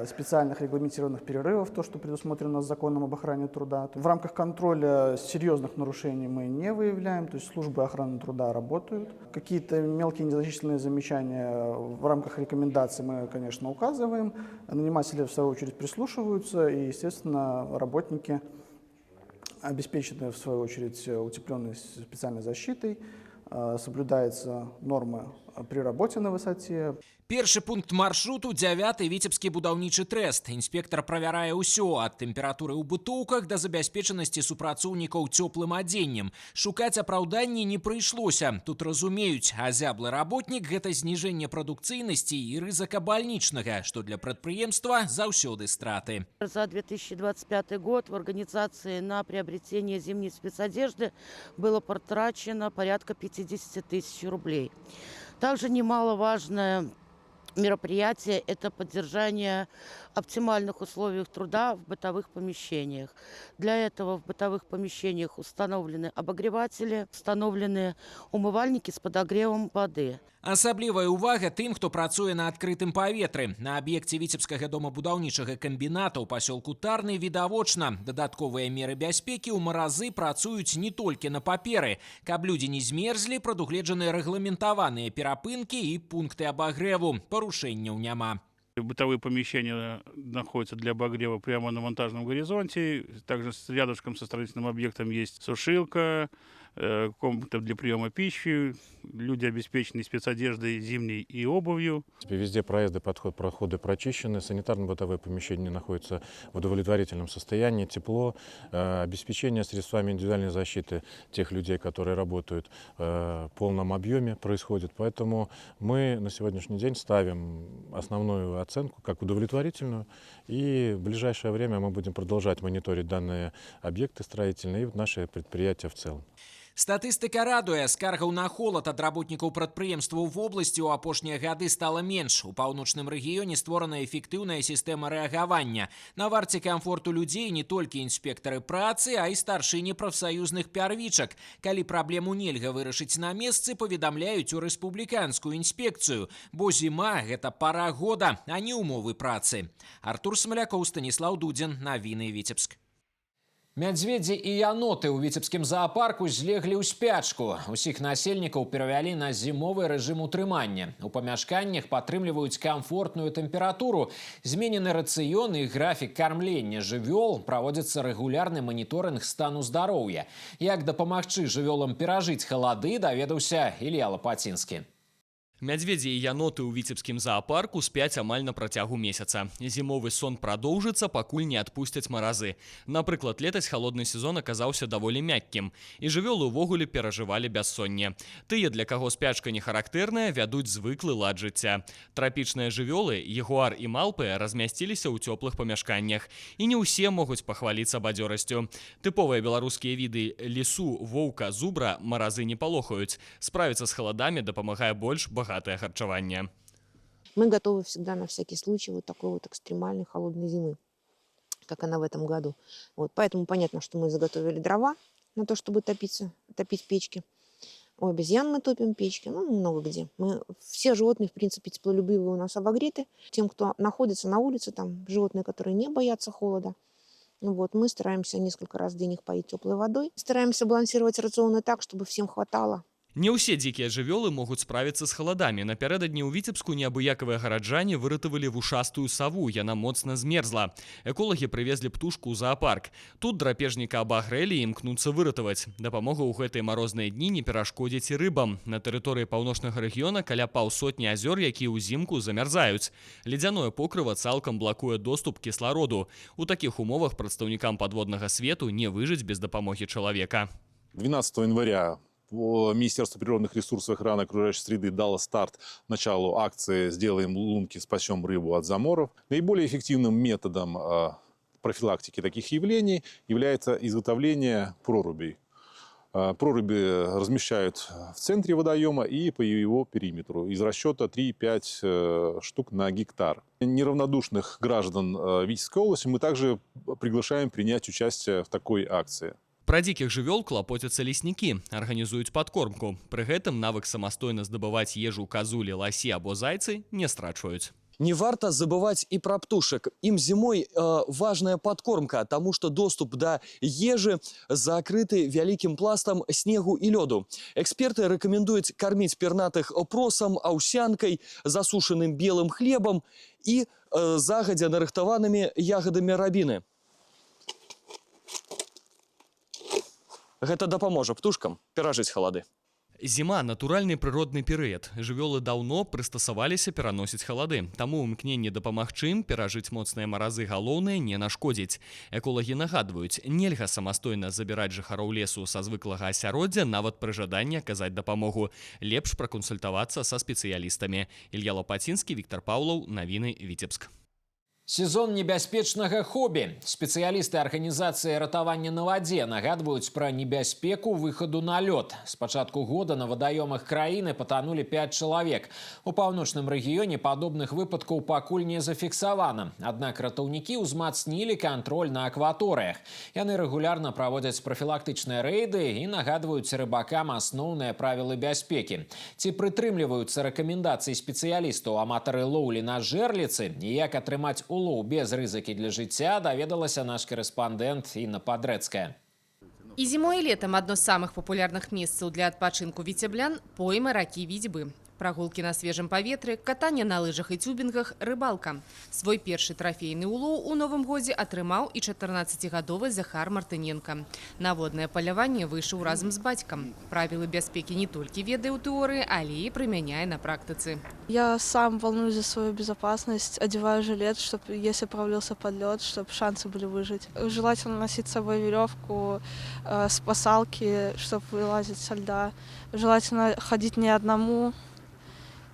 [SPEAKER 4] специальных регламентированных перерывов, то, что предусмотрено законом об охране труда. В рамках контроля серьезных нарушений мы не выявляем, то есть службы охраны труда работают. Какие-то мелкие незначительные замечания в рамках рекомендаций мы, конечно, указываем. Наниматели, в свою очередь, прислушиваются, и, естественно, работники обеспечены, в свою очередь, утепленной специальной защитой, соблюдаются нормы при работе на высоте.
[SPEAKER 1] Першы пункт маршруту – 9-й Віцебскі будаўнічы трэст. Інспектор правярае ўсё ад тэмпературы ў бытоўках да забяспечанасці супрацоўнікаў цёплым адзеннем. Шукаць апраўданні не прыйшлося. Тут разумеюць, азяблы работнік – гэта зніжэнне прадукцыйнасці і рызыка бальнічнага, што для прадпрыемства заўсёды страты.
[SPEAKER 5] За 2025 год в организации на приобретение зимней спецодежды было потрачено порядка 50 тысяч рублей. Также немаловажное мероприятие – это поддержание оптимальных условий труда в бытовых помещениях. Для этого в бытовых помещениях установлены обогреватели, установлены умывальники с подогревом воды.
[SPEAKER 1] Асаблівая ўвага тым, хто працуе на адкрытым паветры. На аб'екце Віцебскага домабудаўнічага камбіната ў пасёлку Тарны відавочна. Дадатковыя меры бяспекі ў маразы працуюць не толькі на паперы. Каб людзі не змерзлі, прадугледжаны рэгламентаваныя перапынкі і пункты абагрэву. Парушэнняў няма.
[SPEAKER 6] Бытовые помещения находятся для обогрева прямо на монтажном горизонте. Также рядышком со строительным объектом есть сушилка, комната для приема пищи. Люди обеспечены спецодеждой зимней и обувью.
[SPEAKER 7] Везде проезды, проходы прочищены, санитарно-бытовые помещения находятся в удовлетворительном состоянии, тепло, обеспечение средствами индивидуальной защиты тех людей, которые работают в полном объеме происходит. Поэтому мы на сегодняшний день ставим основную оценку как удовлетворительную, и в ближайшее время мы будем продолжать мониторить данные объекты строительные и наши предприятия в целом.
[SPEAKER 1] Статыстыка радуе, скаргаў на холод ад работнікаў прадпрыемстваў вобласці ў апошнія гады стала менш. У паўночным рэгіёне створана эфектыўная сістэма рэагавання. На варце камфорту людзей не толькі інспектары працы, а і старшыні прафсаюзных пярвічак. Калі праблему нельга вырашыць на месцы, паведамляюць у рэспубліканскую інспекцыю, бо зіма – гэта пара года, а не умовы працы. Артур Смалякоў, Станіслаў Дудзін, навіны Віцебск. Мядзведзі і яноты ў віцебскім заапарку злеглі ў спячку. Усіх насельнікаў перавялі на зімовы рэжым утрымання. У памяшканнях падтрымліваюць камфортную тэмпературу. Зменены рацыён і графік кармлення жывёл, праводзіцца рэгулярны маніторынг стану здароўя. Як дапамагчы жывёлам перажыць халады, даведаўся Ілья Лапацінскі.
[SPEAKER 8] Мядзведзі і яноты ў віцебскім заапарку спяць амаль на працягу месяца. Зімовы сон прадоўжыцца, пакуль не адпусцяць маразы. Напрыклад, летась халодны сезон аказаўся даволі мяккім, і жывёлы ўвогуле перажывалі бяссонне. Тыя, для каго спячка не характэрная, вядуць звыклы лад жыцця. Трапічныя жывёлы, ягуар і малпы, размясціліся ў цёплых памяшканнях. І не ўсе могуць пахваліцца бадзёрасцю. Тыповыя беларускія віды лісу, воўка, зубра маразы не палохаюць. Справіцца з халадамі дапамагае больш богатое харчевание.
[SPEAKER 9] Мы готовы всегда на всякий случай вот такой вот экстремальной холодной зимы, как она в этом году. Вот, поэтому понятно, что мы заготовили дрова на то, чтобы топить печки. У обезьян мы топим печки, ну, много где. Все животные, в принципе, теплолюбивые у нас обогреты. Тем, кто находится на улице, там животные, которые не боятся холода, вот, мы стараемся несколько раз в день их поить теплой водой. Стараемся балансировать рационы так, чтобы всем хватало.
[SPEAKER 8] Не ўсе дзікія жывёлы могуць справіцца з халадамі. Напярэдадні ў Віцебску неабыякавыя гараджане выратавалі вушастую саву, яна моцна змерзла. Эколагі прывезлі птушку ў заапарк. Тут драпежніка абагрэлі і імкнуцца выратаваць. Дапамога ў гэтыя марозныя дні не перашкодзіць і рыбам. На тэрыторыі паўночнага рэгіёна каля паўсотні азёр, якія ўзімку замярзаюць. Ледзяное покрыва цалкам блакуе доступ кіслароду. У такіх умовах прадстаўнікам падводнага свету не выжыць без дапамогі чалавека.
[SPEAKER 10] 12 января Министерство природных ресурсов и охраны окружающей среды дало старт началу акции «Сделаем лунки, спасем рыбу от заморов». Наиболее эффективным методом профилактики таких явлений является изготовление прорубей. Проруби размещают в центре водоема и по его периметру из расчета 3-5 штук на гектар. Неравнодушных граждан Витебской области мы также приглашаем принять участие в такой акции.
[SPEAKER 8] Пра дзікіх жывёл клапоцяцца леснікі, арганізуюць падкормку. Пры гэтым навык самастойна здабываць ежу казулі, ласі або зайцы не страчваюць.
[SPEAKER 11] Не варто забывать и про птушек. Им зимой важная подкормка, потому что доступ до ежи закрыты вяликим пластом снегу и лёду. Эксперты рекомендуют кормить пернатых просом, аусянкой, засушенным белым хлебом и загодя нарыхтаванными ягодами рабины. Гэта дапаможа птушкам перажыць халады.
[SPEAKER 8] Зіма – натуральны прыродны перыяд. Жывёлы даўно прыстасаваліся пераносіць халады. Таму імкненне дапамагчы ім перажыць моцныя маразы галоўнае не нашкодзіць. Эколагі нагадваюць, нельга самастойна забіраць жыхароў лесу са звыклага асяроддзя, нават пры жаданні аказаць дапамогу. Лепш пракансультавацца са спецыялістамі. Ілья Лапацінскі, Віктор Паўлаў, навіны Віцебск.
[SPEAKER 1] Сезон небяспечнага хобі. Спецыялісты арганізацыі ратавання на вадзе нагадваюць пра небяспеку выхаду на лёд. З пачатку года на вадаёмах краіны патанулі 5 чалавек. У паўночным рэгіёне падобных выпадкаў пакуль не зафіксавана. Аднак ратаўнікі ўзмацнілі кантроль на акваторыях. Яны рэгулярна праводзяць прафілактычныя рэйды і нагадваюць рыбакам асноўныя правілы бяспекі. Ці прытрымліваюцца рэкамендацыі спецыялістаў аматары лоўлі на жэрліцы і як атрымаць улов без рызыкі для жыцця, даведалася наш корэспандэнт Інна Падрэцкая.
[SPEAKER 12] И зимой, и летом одно из самых популярных мест для отпочинку витеблян – поймы раки Витьбы. Прогулки на свежем поветре, катание на лыжах и тюбингах, рыбалка. Свой перший трофейный улов у Новым годзе атрымаў и 14-гадовый Захар Мартыненко. На водное поляванне выйшаў разом с бацькам. Правилы бяспекі не только ведае ў тэорыі, але и применяя на практице.
[SPEAKER 13] Я сам волнуюсь за свою безопасность, одеваю жилет, чтобы, если провалился под лед, чтобы шансы были выжить. Желательно носить с собой веревку, спасалки, чтобы вылазить со льда. Желательно ходить не одному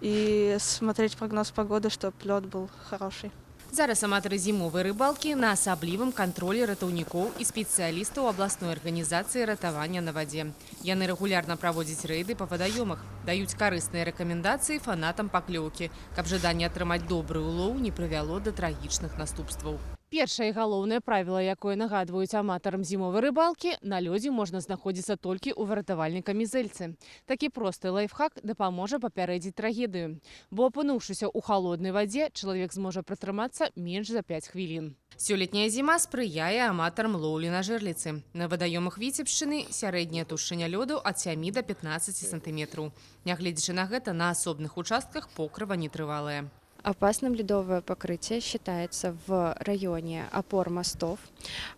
[SPEAKER 13] и смотреть прогноз погоды, чтобы лед был хороший.
[SPEAKER 12] Зараз аматары зімовай рыбалкі на асаблівым кантролі ратаўнікоў і спецыялістаў абласной арганізацыі ратавання на вадзе. Яны рэгулярна праводзяць рэйды па вадаёмах, даюць карысныя рэкамендацыі фанатам паклёўкі, каб жаданне атрымаць добры ўлоў не прывяло да трагічных наступстваў. Першае і галоўнае правіла, якое нагадваюць аматарам зімовай рыбалкі, на лёдзе можна знаходзіцца толькі ў выратавальнай камізэльцы. Такі просты лайфхак дапаможа папярэдзіць трагедыю. Бо апынуўшыся ў халоднай вадзе, чалавек зможа пратрымацца менш за 5 хвілін. Сёлетняя зіма спрыяе аматарам лоўлі на жэрліцы. На вадаёмах Віцебшчыны сярэдняя тушчыня лёду ад 7 до 15 сантыметраў. Нягледзячы на гэта, на асобных участках покрыва нетрывалае.
[SPEAKER 14] Опасным ледовое покрытие считается в районе опор мостов,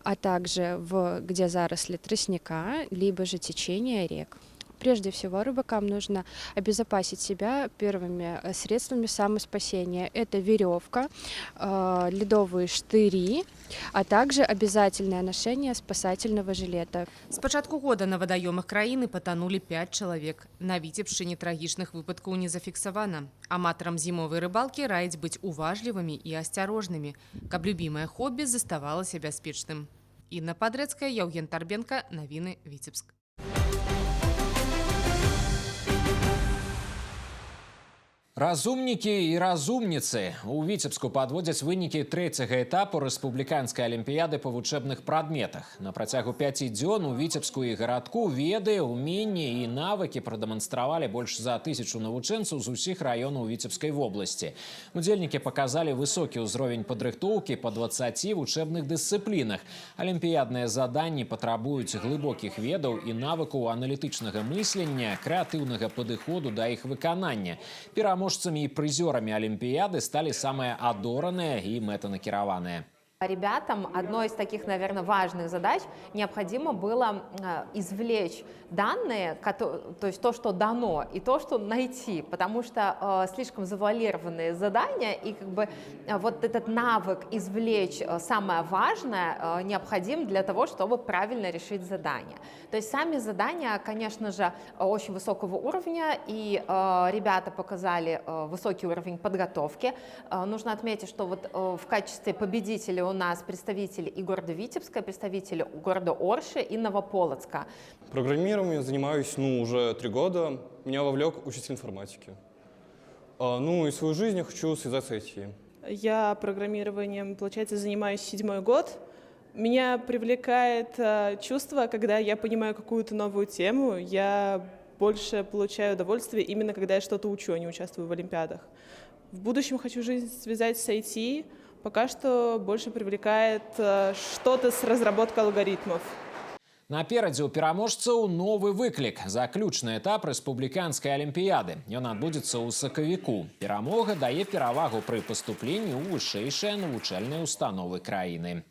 [SPEAKER 14] а также где заросли тростника, либо же течения рек. Прежде всего, рыбакам нужно обезопасить себя первыми средствами самоспасения. Это веревка, ледовые штыри, а также обязательное ношение спасательного жилета.
[SPEAKER 12] С пачатку года на вадаёмах краіны патанули 5 чалавек. На Віцебшчыне трагічных выпадкаў не зафіксавана. Аматарам зімовай рыбалкі раіць быць уважлівымі і асцярожнымі, каб любімае хобі заставалася бяспечным. Інна Падрэцкая, Яўген Тарбенка, навіны Віцебск.
[SPEAKER 1] Разумнікі і разумніцы у Віцебску падводзяць вынікі трэцяга этапу рэспубліканскай алімпіяды па вучэбных прадметах. На працягу 5 дзён у Віцебску і гарадку веды, уменні і навыкі прадэманстравалі больш за 1000 навучэнцаў з усіх раёнаў Віцебскай вобласці. Удзельнікі паказалі высокі ўзровень падрыхтоўкі па 20 вучэбных дысцыплінах. Алімпіядныя заданні патрабуюць глыбокіх ведаў і навыкаў аналітычнага мыслення, крэатыўнага падыходу да іх выканання. Пераможцамі і прызёрамі Олимпиады стали самые адоранные и мэтанакіраваныя.
[SPEAKER 15] Ребятам одной из таких, наверное, важных задач необходимо было извлечь данные, то есть то, что дано, и то, что найти, потому что слишком завуалированные задания, и как бы вот этот навык извлечь самое важное необходим для того, чтобы правильно решить задание. То есть сами задания, конечно же, очень высокого уровня, и ребята показали высокий уровень подготовки. Нужно отметить, что вот в качестве победителей у нас представители и города Витебска, представители города Орши и Новополоцка.
[SPEAKER 16] Программированием занимаюсь уже 3 года. Меня вовлек учитель информатики. И свою жизнь я хочу связать с IT.
[SPEAKER 17] Я программированием, получается, занимаюсь 7-й год. Меня привлекает чувство, когда я понимаю какую-то новую тему. Я больше получаю удовольствие именно когда я что-то учу, а не участвую в олимпиадах. В будущем хочу жизнь связать с IT. Пока что больше привлекает что-то с разработкой алгоритмов.
[SPEAKER 1] Наперадзе ў пераможцаў новы выклік. Заключны этап рэспубліканскай алімпіяды. Ён адбудзецца ў сакавіку. Перамога дае перавагу пры паступленні ў вышэйшыя навучальныя установы краіны.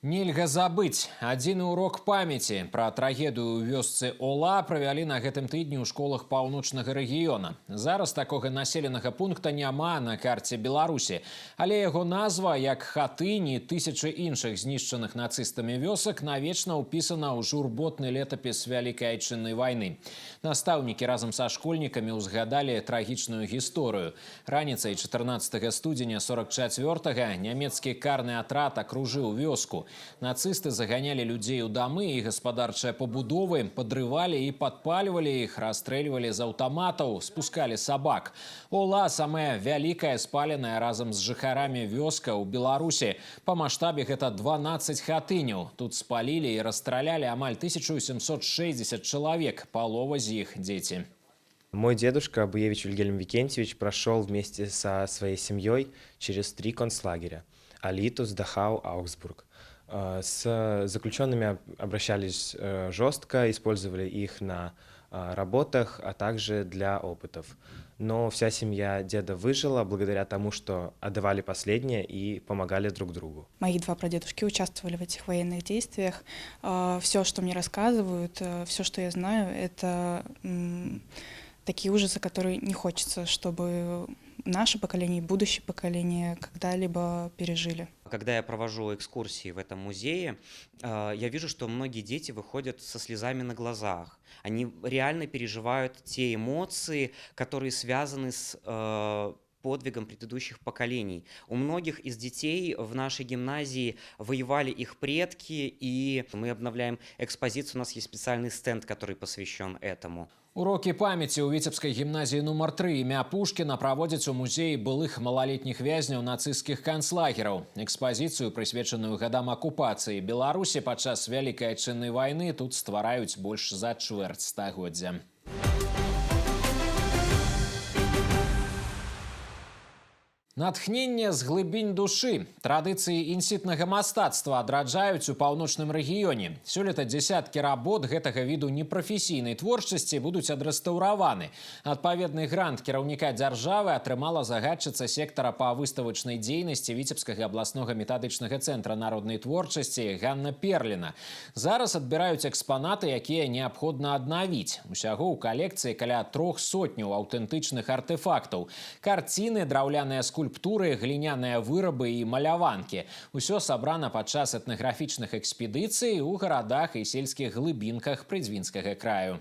[SPEAKER 1] Нельга забыць. Адзіны урок памяці пра трагедыю ў вёсцы Ола правялі на гэтым тыдні ў школах паўночнага рэгіёна. Зараз такога населенага пункта няма на карце Беларусі, але яго назва, як хатыні, тысячы іншых знішчаных нацыстамі вёсак, навечна ўпісана ў журботны летапіс Вялікай Айчыннай вайны. Настаўнікі разам са школьнікамі ўзгадалі трагічную гісторыю. Раніцай 14 студзеня 44-га нямецкі карны атрад акружыў вёску. Нацисты заганялі людзей у дамы і гаспадарчыя пабудовы, падрывалі і падпальвалі іх, расстрэльвалі з аўтаматаў, спускалі сабак. Ола самая вялікая спаленая разам з жыхарамі вёска ў Беларусі. Па маштабе гэта 12 хатыняў. Тут спалілі і расстралялі амаль 1760 чалавек, палова з іх дзеці.
[SPEAKER 18] Мой дедушка Буевич Вильгельм Викентьевич прошел вместе со своей семьей через 3 концлагеря – Алитус, Дахау, Аугсбург. С заключенными обращались жестко, использовали их на работах, а также для опытов. Но вся семья деда выжила благодаря тому, что отдавали последнее и помогали друг другу.
[SPEAKER 19] Мои 2 прадедушки участвовали в этих военных действиях. Все, что мне рассказывают, все, что я знаю, это такие ужасы, которые не хочется, чтобы наше поколение и будущее поколение когда-либо пережили.
[SPEAKER 27] Когда я провожу экскурсии в этом музее, я вижу, что многие дети выходят со слезами на глазах. Они реально переживают те эмоции, которые связаны с подвигам предыдущих поколений. У многих из детей в нашей гимназии воевали их предки, и мы обновляем экспозицию. У нас есть специальный стенд, который посвящен этому.
[SPEAKER 1] Уроки памяти у Витебской гимназии номер 3 імя Пушкина проводят у музея былых малолетних вязняў нацистских концлагераў. Экспозицию, присвяченную годам оккупации Беларуси падчас Вялікай Адчыннай войны, тут ствараюць больш за чвэрць стагоддзя. Натхненне з глыбінь душы. Традыцыі інсітнага мастацтва адраджаюць у паўночным рэгіёне. Сёлета дзесяткі работ гэтага віду непрафесійнай творчасці будуць адрэстаўраваны. Адпаведны грант кіраўніка дзяржавы атрымала загадчыца сектара па выставачнай дзейнасці Віцебскага абласнога метадычнага цэнтра народнай творчасці Ганна Перліна. Зараз адбіраюць экспанаты, якія неабходна аднавіць. Усяго ў калекцыі каля 300 аўтэнтычных артэфактаў. Карціны, драўляныя скульптуры, гліняныя вырабы і маляванкі. Усё сабрана падчас этнаграфічных экспедыцый у гарадах і сельскіх глыбінках Прыдзвінскага краю.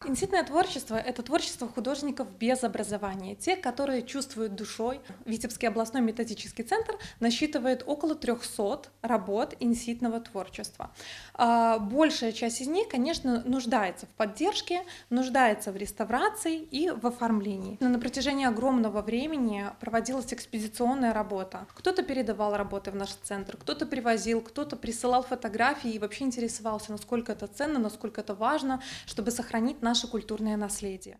[SPEAKER 2] Инситное творчество – это творчество художников без образования, те, которые чувствуют душой. Витебский областной методический центр насчитывает около 300 работ инситного творчества. Большая часть из них, конечно, нуждается в поддержке, нуждается в реставрации и в оформлении. Но на протяжении огромного времени проводилась экспедиционная работа. Кто-то передавал работы в наш центр, кто-то привозил, кто-то присылал фотографии и вообще интересовался, насколько это ценно, насколько это важно, чтобы сохранить наше культурное наследие.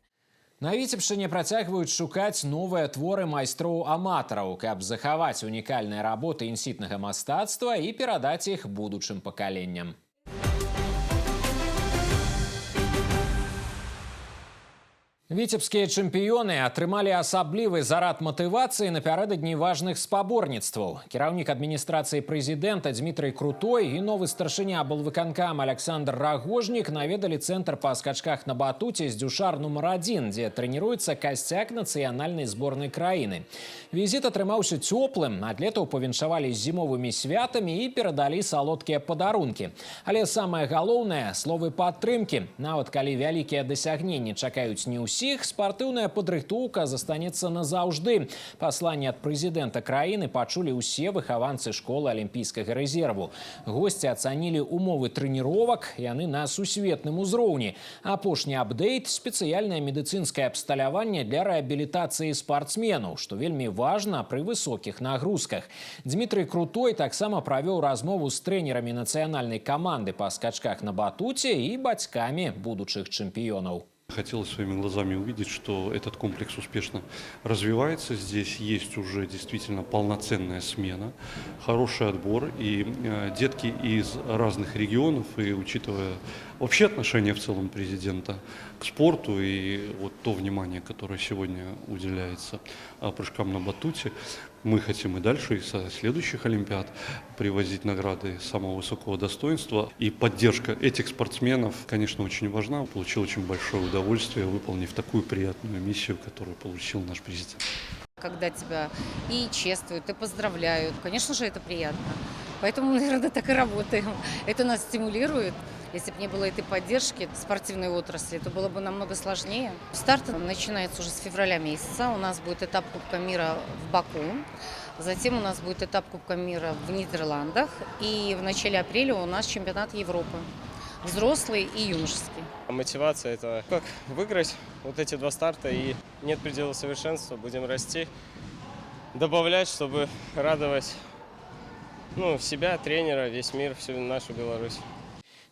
[SPEAKER 1] На Віцебшчыне працягваюць шукаць новыя творы майстроў-аматараў, каб захаваць унікальныя работы інсітнага мастацтва і перадаць іх будучым пакаленням. Віцебскія чэмпіёны атрымалі асаблівы зарад матывацыі напярэдадні важных спаборніцтваў. Кіраўнік адміністрацыі прэзідэнта Дмітрый Крутой і новы старшыня аблвыканкама Александр Рагожнік наведалі цэнтр па скачках на батуце з Дюшар номер 1, дзе трэніруецца касцяк нацыянальнай зборнай краіны. Візіт атрымаўся цёплым, атлетаў павіншавалі з зімовымі святамі і перадалі салодкія падарункі. Але самае галоўнае – словы падтрымкі. Нават калі вялікія дасягненні чакаюць не ўсе, спартыўная падрыхтоўка застанецца назаўжды. Пасланне ад прэзідэнта краіны пачулі ўсе выхаванцы школы алімпійскага рэзерву. Госці ацанілі умовы трэніровак, яны на сусветным узроўні. Апошні апдейт – спецыяльнае медыцынскае абсталяванне для рэабілітацыі спартсменаў, што вельмі важна пры высокіх нагрузках. Дмітрый Крутой таксама правёў размову з трэнерамі нацыянальнай каманды па скачках на батуце і бацькамі будучых чэмпіёнаў.
[SPEAKER 20] Хотелось своими глазами увидеть, что этот комплекс успешно развивается. Здесь есть уже действительно полноценная смена, хороший отбор. И детки из разных регионов, и учитывая вообще отношение в целом президента к спорту и вот то внимание, которое сегодня уделяется прыжкам на батуте, мы хотим и дальше, и со следующих Олимпиад привозить награды самого высокого достоинства. И поддержка этих спортсменов, конечно, очень важна. Получил очень большое удовольствие, выполнив такую приятную миссию, которую получил наш президент.
[SPEAKER 21] Когда тебя и чествуют, и поздравляют, конечно же, это приятно. Поэтому, наверное, так и работаем. Это нас стимулирует. Если бы не было этой поддержки спортивной отрасли, то было бы намного сложнее. Старт начинается уже с февраля месяца. У нас будет этап Кубка мира в Баку. Затем у нас будет этап Кубка мира в Нидерландах. И в начале апреля у нас чемпионат Европы. Взрослый и юношеский.
[SPEAKER 22] Мотивация – это как выиграть вот эти два старта. И нет предела совершенства. Будем расти, добавлять, чтобы радовать себя, тренера, весь мир, всю нашу Беларусь.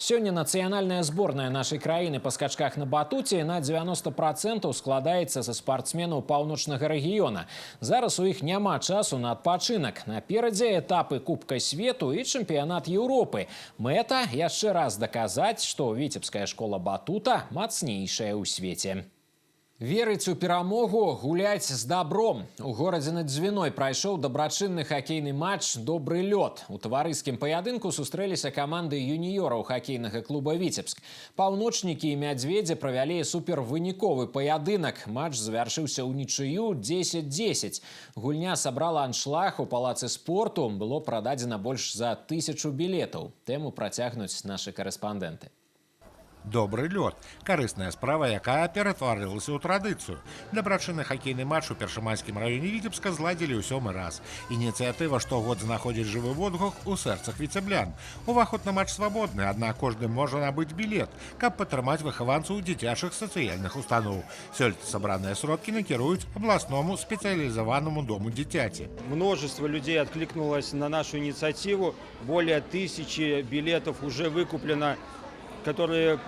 [SPEAKER 1] Сёння нацыянальная зборная нашай краіны па скачках на батуце на 90% складаецца са спартсменаў паўночнага рэгіёна. Зараз у іх няма часу на адпачынак. Наперадзе этапы Кубка свету і чэмпіянат Еўропы. Мэта яшчэ раз даказаць, што віцебская школа батута мацнейшая ў свеце. Верыць у перамогу, гуляць з дабром. У горадзе над Дзвіной прайшоў дабрачынны хакейны матч «Добры лёд». У таварыскім паядынку сустрэліся каманды юніёраў хакейнага клуба «Віцебск». Паўночнікі і мядзведзі правялі супервыніковы паядынак. Матч завяршыўся ўнічыю 10-10. Гульня сабрала аншлаг у палацы спорту. Было прададзена больш за 1000 білетаў. Тэму працягнуць нашы карэспандэнты.
[SPEAKER 3] Добры лёд. Карысная справа, якая ператварылася ў традыцыю. Дабрачынны хакейны матч у першамайскім раёне Віцебска зладзілі ў 7-мы раз. Ініцыятыва штогод знаходзіць жывы водгук у сэрцах віцеблян. Уваход на матч свабодны, аднак кожны можа набыць білет, каб падтрымаць выхаванцаў дзіцячых сацыяльных устаноў. Сёлета сабраныя сродкі накіруюць абласному спецыялізаванаму дому дзіцяці.
[SPEAKER 4] Множество людей откликнулось на нашу инициативу. Более 1000 билетов уже выкуплено, которые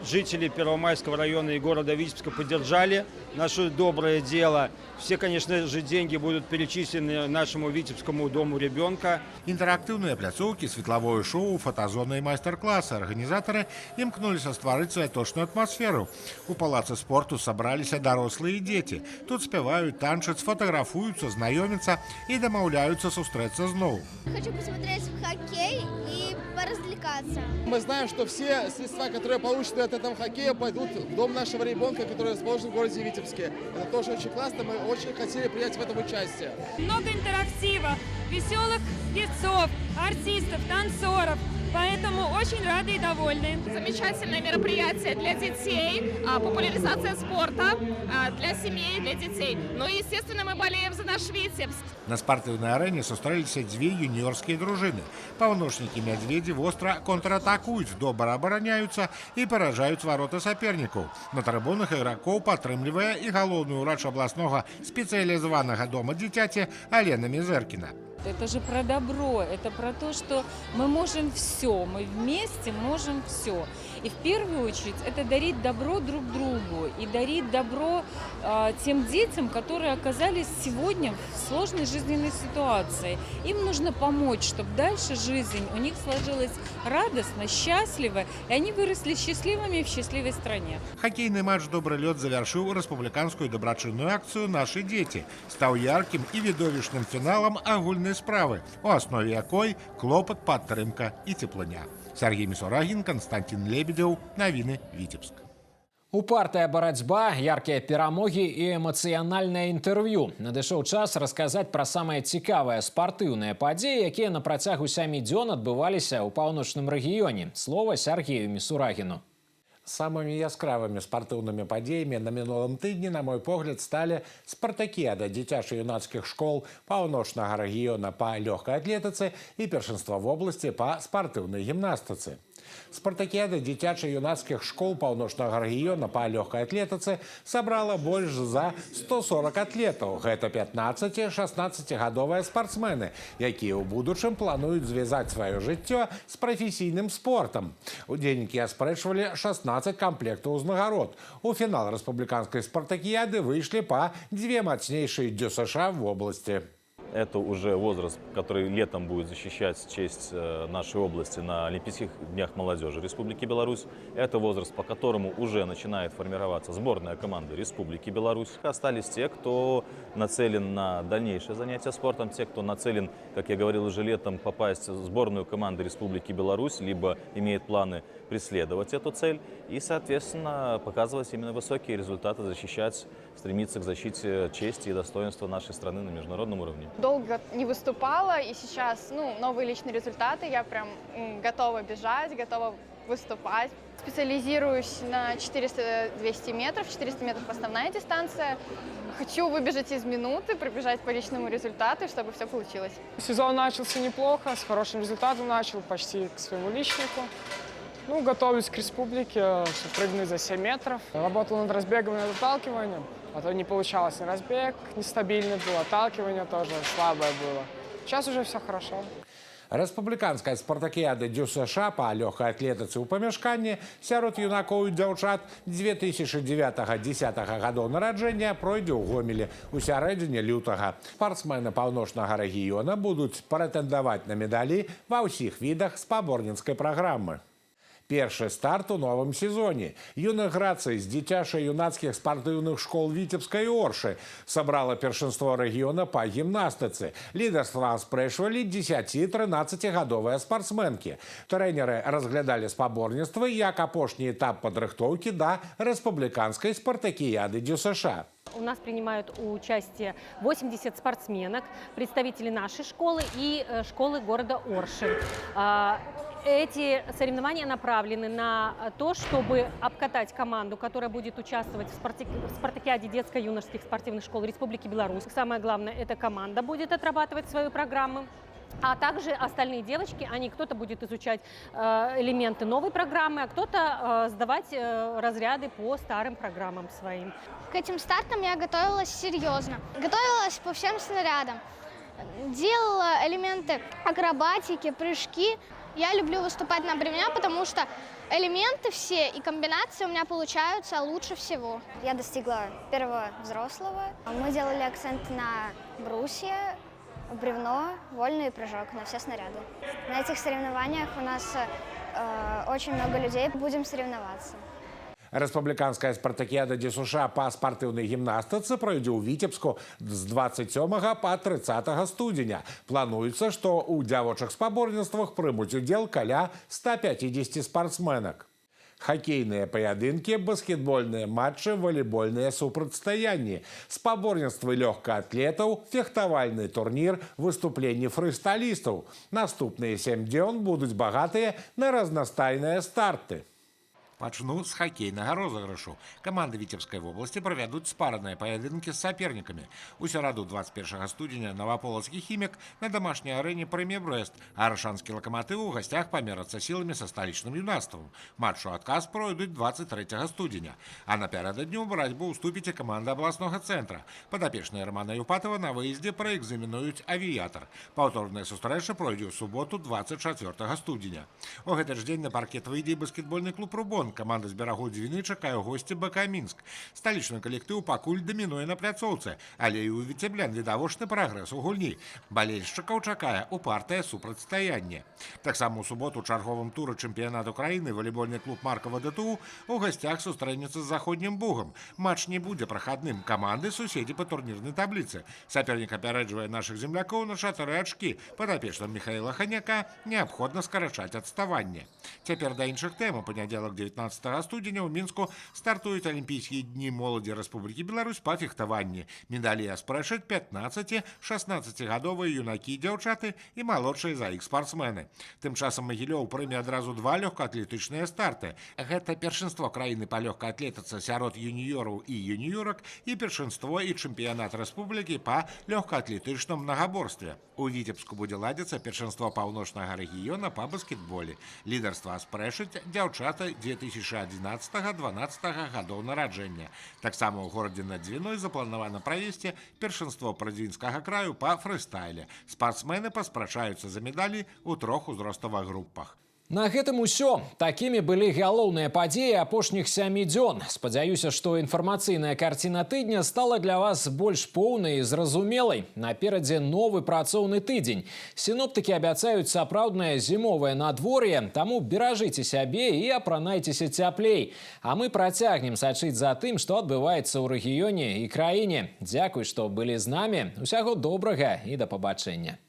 [SPEAKER 4] жители Первомайского района и города Витебска поддержали наше доброе дело. Все, конечно же, деньги будут перечислены нашему Витебскому дому ребенка.
[SPEAKER 3] Интерактивные пляцоўкі, светлавое шоу, фотозоны и мастер-классы. Организаторы імкнуліся стварыць святочную атмосферу. У палаце спорту собрались дарослые дети. Тут спевают, танчаць, фотографуются, знакомятся и домовляются сустрэцца зноў.
[SPEAKER 5] Хочу посмотреть в хоккей и поразвлекаться.
[SPEAKER 23] Мы знаем, что все средства, которые получены от этого хоккея, пойдут в дом нашего ребенка, который расположен в городе Витебске. Это тоже очень классно, мы очень хотели принять в этом участие.
[SPEAKER 24] Много интерактива, веселых певцов, артистов, танцоров. Поэтому очень рады и довольны.
[SPEAKER 25] Замечательное мероприятие для детей, популяризация спорта для семей, для детей. Ну и, естественно, мы болеем за наш Витебск.
[SPEAKER 3] На спартыўнай арэне сустрэліся дзве юніёрскія дружыны. Паўночнікі мядзведзі востра контратакуюць, добра абараняюцца і паражаюць вароты сапернікаў. На трыбунах ігракоў падтрымлівае і галоўны ўрач абласнога спецыялізаванага дома дзіцяці Алена Мизеркина.
[SPEAKER 26] Это же про добро, это про то, что мы можем все, мы вместе можем все. И в первую очередь это дарить добро друг другу и дарить добро тем детям, которые оказались сегодня в сложной жизненной ситуации. Им нужно помочь, чтобы дальше жизнь у них сложилась радостно, счастливо, и они выросли счастливыми в счастливой стране.
[SPEAKER 3] Хоккейный матч «Добрый лёд» завершил республиканскую доброчинную акцию «Наши дети». Стал ярким и видовищным финалом агульной справы, у основе якой клопат, падтрымка и теплыня. Сергей Мисурагин, Константин Лебедев. Новины Витебск.
[SPEAKER 1] Упартая барацьба, яркія перамогі і эмацыянальнае інтэрв'ю. Надышоў час расказаць пра самыя цікавыя спартыўныя падзеі, якія на працягу 7 дзён адбываліся ў паўночным рэгіёне. Слова Сергею Мисурагину.
[SPEAKER 3] Самыми яскравыми спартыўнымі падзеямі на мінулым тыдні, на мой погляд, сталі спартакіяда дзіцяча-юнацкіх школ паўночнага рэгіёна па лёгкай атлетыцы і першынства вобласці па спартыўнай гімнастыцы. Спартакіяда дзіцяча-юнацкіх школ паўночнага рэгіёна па лёгкай атлетыцы сабрала больш за 140 атлетаў. Гэта 15-16гадовыя спартсмены, якія ў будучым плануюць звязаць сваё жыццё з прафесійным спортам. Удзельнікі аспрэчвалі 16 комплектаў узнагарод. У фінал рэспубліканскай спартакіяды выйшлі па 2 мацнейшыя ДЮСШ в области.
[SPEAKER 28] Это уже возраст, который летом будет защищать честь нашей области на Олимпийских днях молодежи Республики Беларусь. Это возраст, по которому уже начинает формироваться сборная команда Республики Беларусь. Остались те, кто нацелен на дальнейшее занятие спортом, те, кто нацелен, как я говорил уже летом, попасть в сборную команды Республики Беларусь, либо имеет планы преследовать эту цель и, соответственно, показывать именно высокие результаты, защищать, стремиться к защите чести и достоинства нашей страны на международном уровне.
[SPEAKER 29] Долго не выступала, и сейчас новые личные результаты. Я прям готова бежать, готова выступать. Специализируюсь на 400-200 метров. 400 метров основная дистанция. Хочу выбежать из минуты, пробежать по личному результату, чтобы все получилось.
[SPEAKER 30] Сезон начался неплохо, с хорошим результатом начал, почти к своему личнику. Готовлюсь к республике, чтобы прыгнуть за 7 метров. Работал над разбегом и над отталкиванием, а то не получалось ни разбег, нестабильный был, отталкивание тоже слабое было. Сейчас уже все хорошо.
[SPEAKER 3] Рэспубліканская спартакіяда ДЮСШ па лёгкай атлетыцы ў памяшканні сярод юнакоў і дзяўчат 2009-10 гадоў нараджэння пройдзе ў Гомелі у сярэдзіне лютага. Спартсмены паўночнага рэгіёна будуць прэтэндаваць на медалі ва ўсіх відах спаборніцкай праграмы. Першы старт у новым сезоне. Юных грацый з дзіцяча-юнацкіх спартыўных школ Вітебска і Оршы сабрала першынство рэгіёна па гімнастыцы. Лідарства аспрэчвалі 10-13гадовыя спартсменкі. Трэнеры разглядалі спаборніцтвы як апошні этап падрыхтоўкі да рэспубліканскай спартакіяды ДЮСШ.
[SPEAKER 31] У нас принимают участие 80 спортсменок, представители нашей школы и школы города Орши. Эти соревнования направлены на то, чтобы обкатать команду, которая будет участвовать в спартакиаде детско-юношеских спортивных школ Республики Беларусь. Самое главное, эта команда будет отрабатывать свою программу. А также остальные девочки, кто-то будет изучать элементы новой программы, а кто-то сдавать разряды по старым программам своим.
[SPEAKER 5] К этим стартам я готовилась серьезно. Готовилась по всем снарядам. Делала элементы акробатики, прыжки. Я люблю выступать на бревне, потому что элементы все и комбинации у меня получаются лучше всего.
[SPEAKER 6] Я достигла первого взрослого. Мы делали акцент на брусья, бревно, вольный прыжок на все снаряды. На этих соревнованиях у нас очень много людей. Будем соревноваться.
[SPEAKER 3] Рэспубліканская спартакіяда ДЮСШ па спартыўнай гімнастыцы пройдзе ў Віцебску з 27 па 30 студзеня. Плануецца, што ў дзявочых спаборніцтвах прымуць удзел каля 150 спартсменак. Хоккейныя паядынкі, баскетбольныя матчы, валейбольныя супрацьстаянні, спаборніцтвы лёгкаатлетаў, фехтавальны турнір, выступленні фрыстайлістаў. Наступныя 7 дзён будуць багатыя на разнастайныя старты. Пачну з хоккейнага розыгрышу. Каманды Віцебскай вобласці правядуць спараныя паядынкі з сапернікамі. У сераду 21 студзеня Новаполацкі хімік на дамашняй арэне прыме Брэст, а Аршанскі лакаматыў у гасцях памерацца сіламі са сталічным юнацтвам. Матч у адказ пройдуць 23 студзеня. А напярэдадні ў барацьбу ўступіць каманда абласнога цэнтра. Падапечныя Рамана Юпатава на выездзе праэкзаменуюць авіятар. Паўторная сустрэча пройдзе ў суботу 24 студзеня. У гэты ж дзень на паркет выйдзе баскетбольны клуб «Рубон». Команда з берагу Дзвіны чакае госці БК-Мінск. Сталічны калектыў пакуль дамінуе на пляцоўцы, але і ў віцеблян відавочны прагрэс у гульні. Балельшчыкаў чакае упартае супрацьстаянне. Таксама ў суботу ў чарговым туры чэмпіянату краіны валейбольны клуб Маркова ДТУ у гасцях сустрэнецца з Заходнім Бугам. Матч не будзе прахадным. Каманды суседзі па турнірнай табліцы. Сапернік апярэджвае нашых землякоў на 4 ачкі. Падапечным Міхаіла Ханяка неабходна скарачаць адставанне. Цяпер да іншых тэм. У панядзелак 19 студзеня ў Мінску стартуюць Алімпійскія дні моладзі Рэспублікі Беларусь па фехтаванні. Медалі аспрэчаць 15-16гадовыя юнакі і дзяўчаты і малодшыя за іх спартсмены. Тым часам Магілёў прыме адразу 2 лёгкаатлетычныя старты. Гэта першынство краіны па лёгкаатлетыцы сярод юніёраў і юніёрак і першынство і чэмпіянат рэспублікі па лёгкаатлетычным мнагаборстве. У Віцебску будзе ладзіцца першынство паўночнага рэгіёна па баскетболе. Лідарства аспрэчаць дзяўчаты 2011-12 гадоў нараджэння. Таксама ў горадзе над Дзвіной запланавана правесці першынство прадзінскага краю па фрыстайле. Спартсмены паспрачаюцца за медалі ў 3 узроставых групах.
[SPEAKER 1] На гэтым усё. Такімі былі галоўныя падзеі апошніх 7 дзён. Спадзяюся, што інфармацыйная карціна тыдня стала для вас больш поўнай і зразумелай. Наперадзе новы працоўны тыдзень. Сіноптыкі абяцаюць сапраўднае зімовае надвор'е, таму беражыце сябе і апранайцеся цяплей. А мы працягнем сачыць за тым, што адбываецца ў рэгіёне і краіне. Дзякуй, што былі з намі. Усяго добрага і да пабачэння.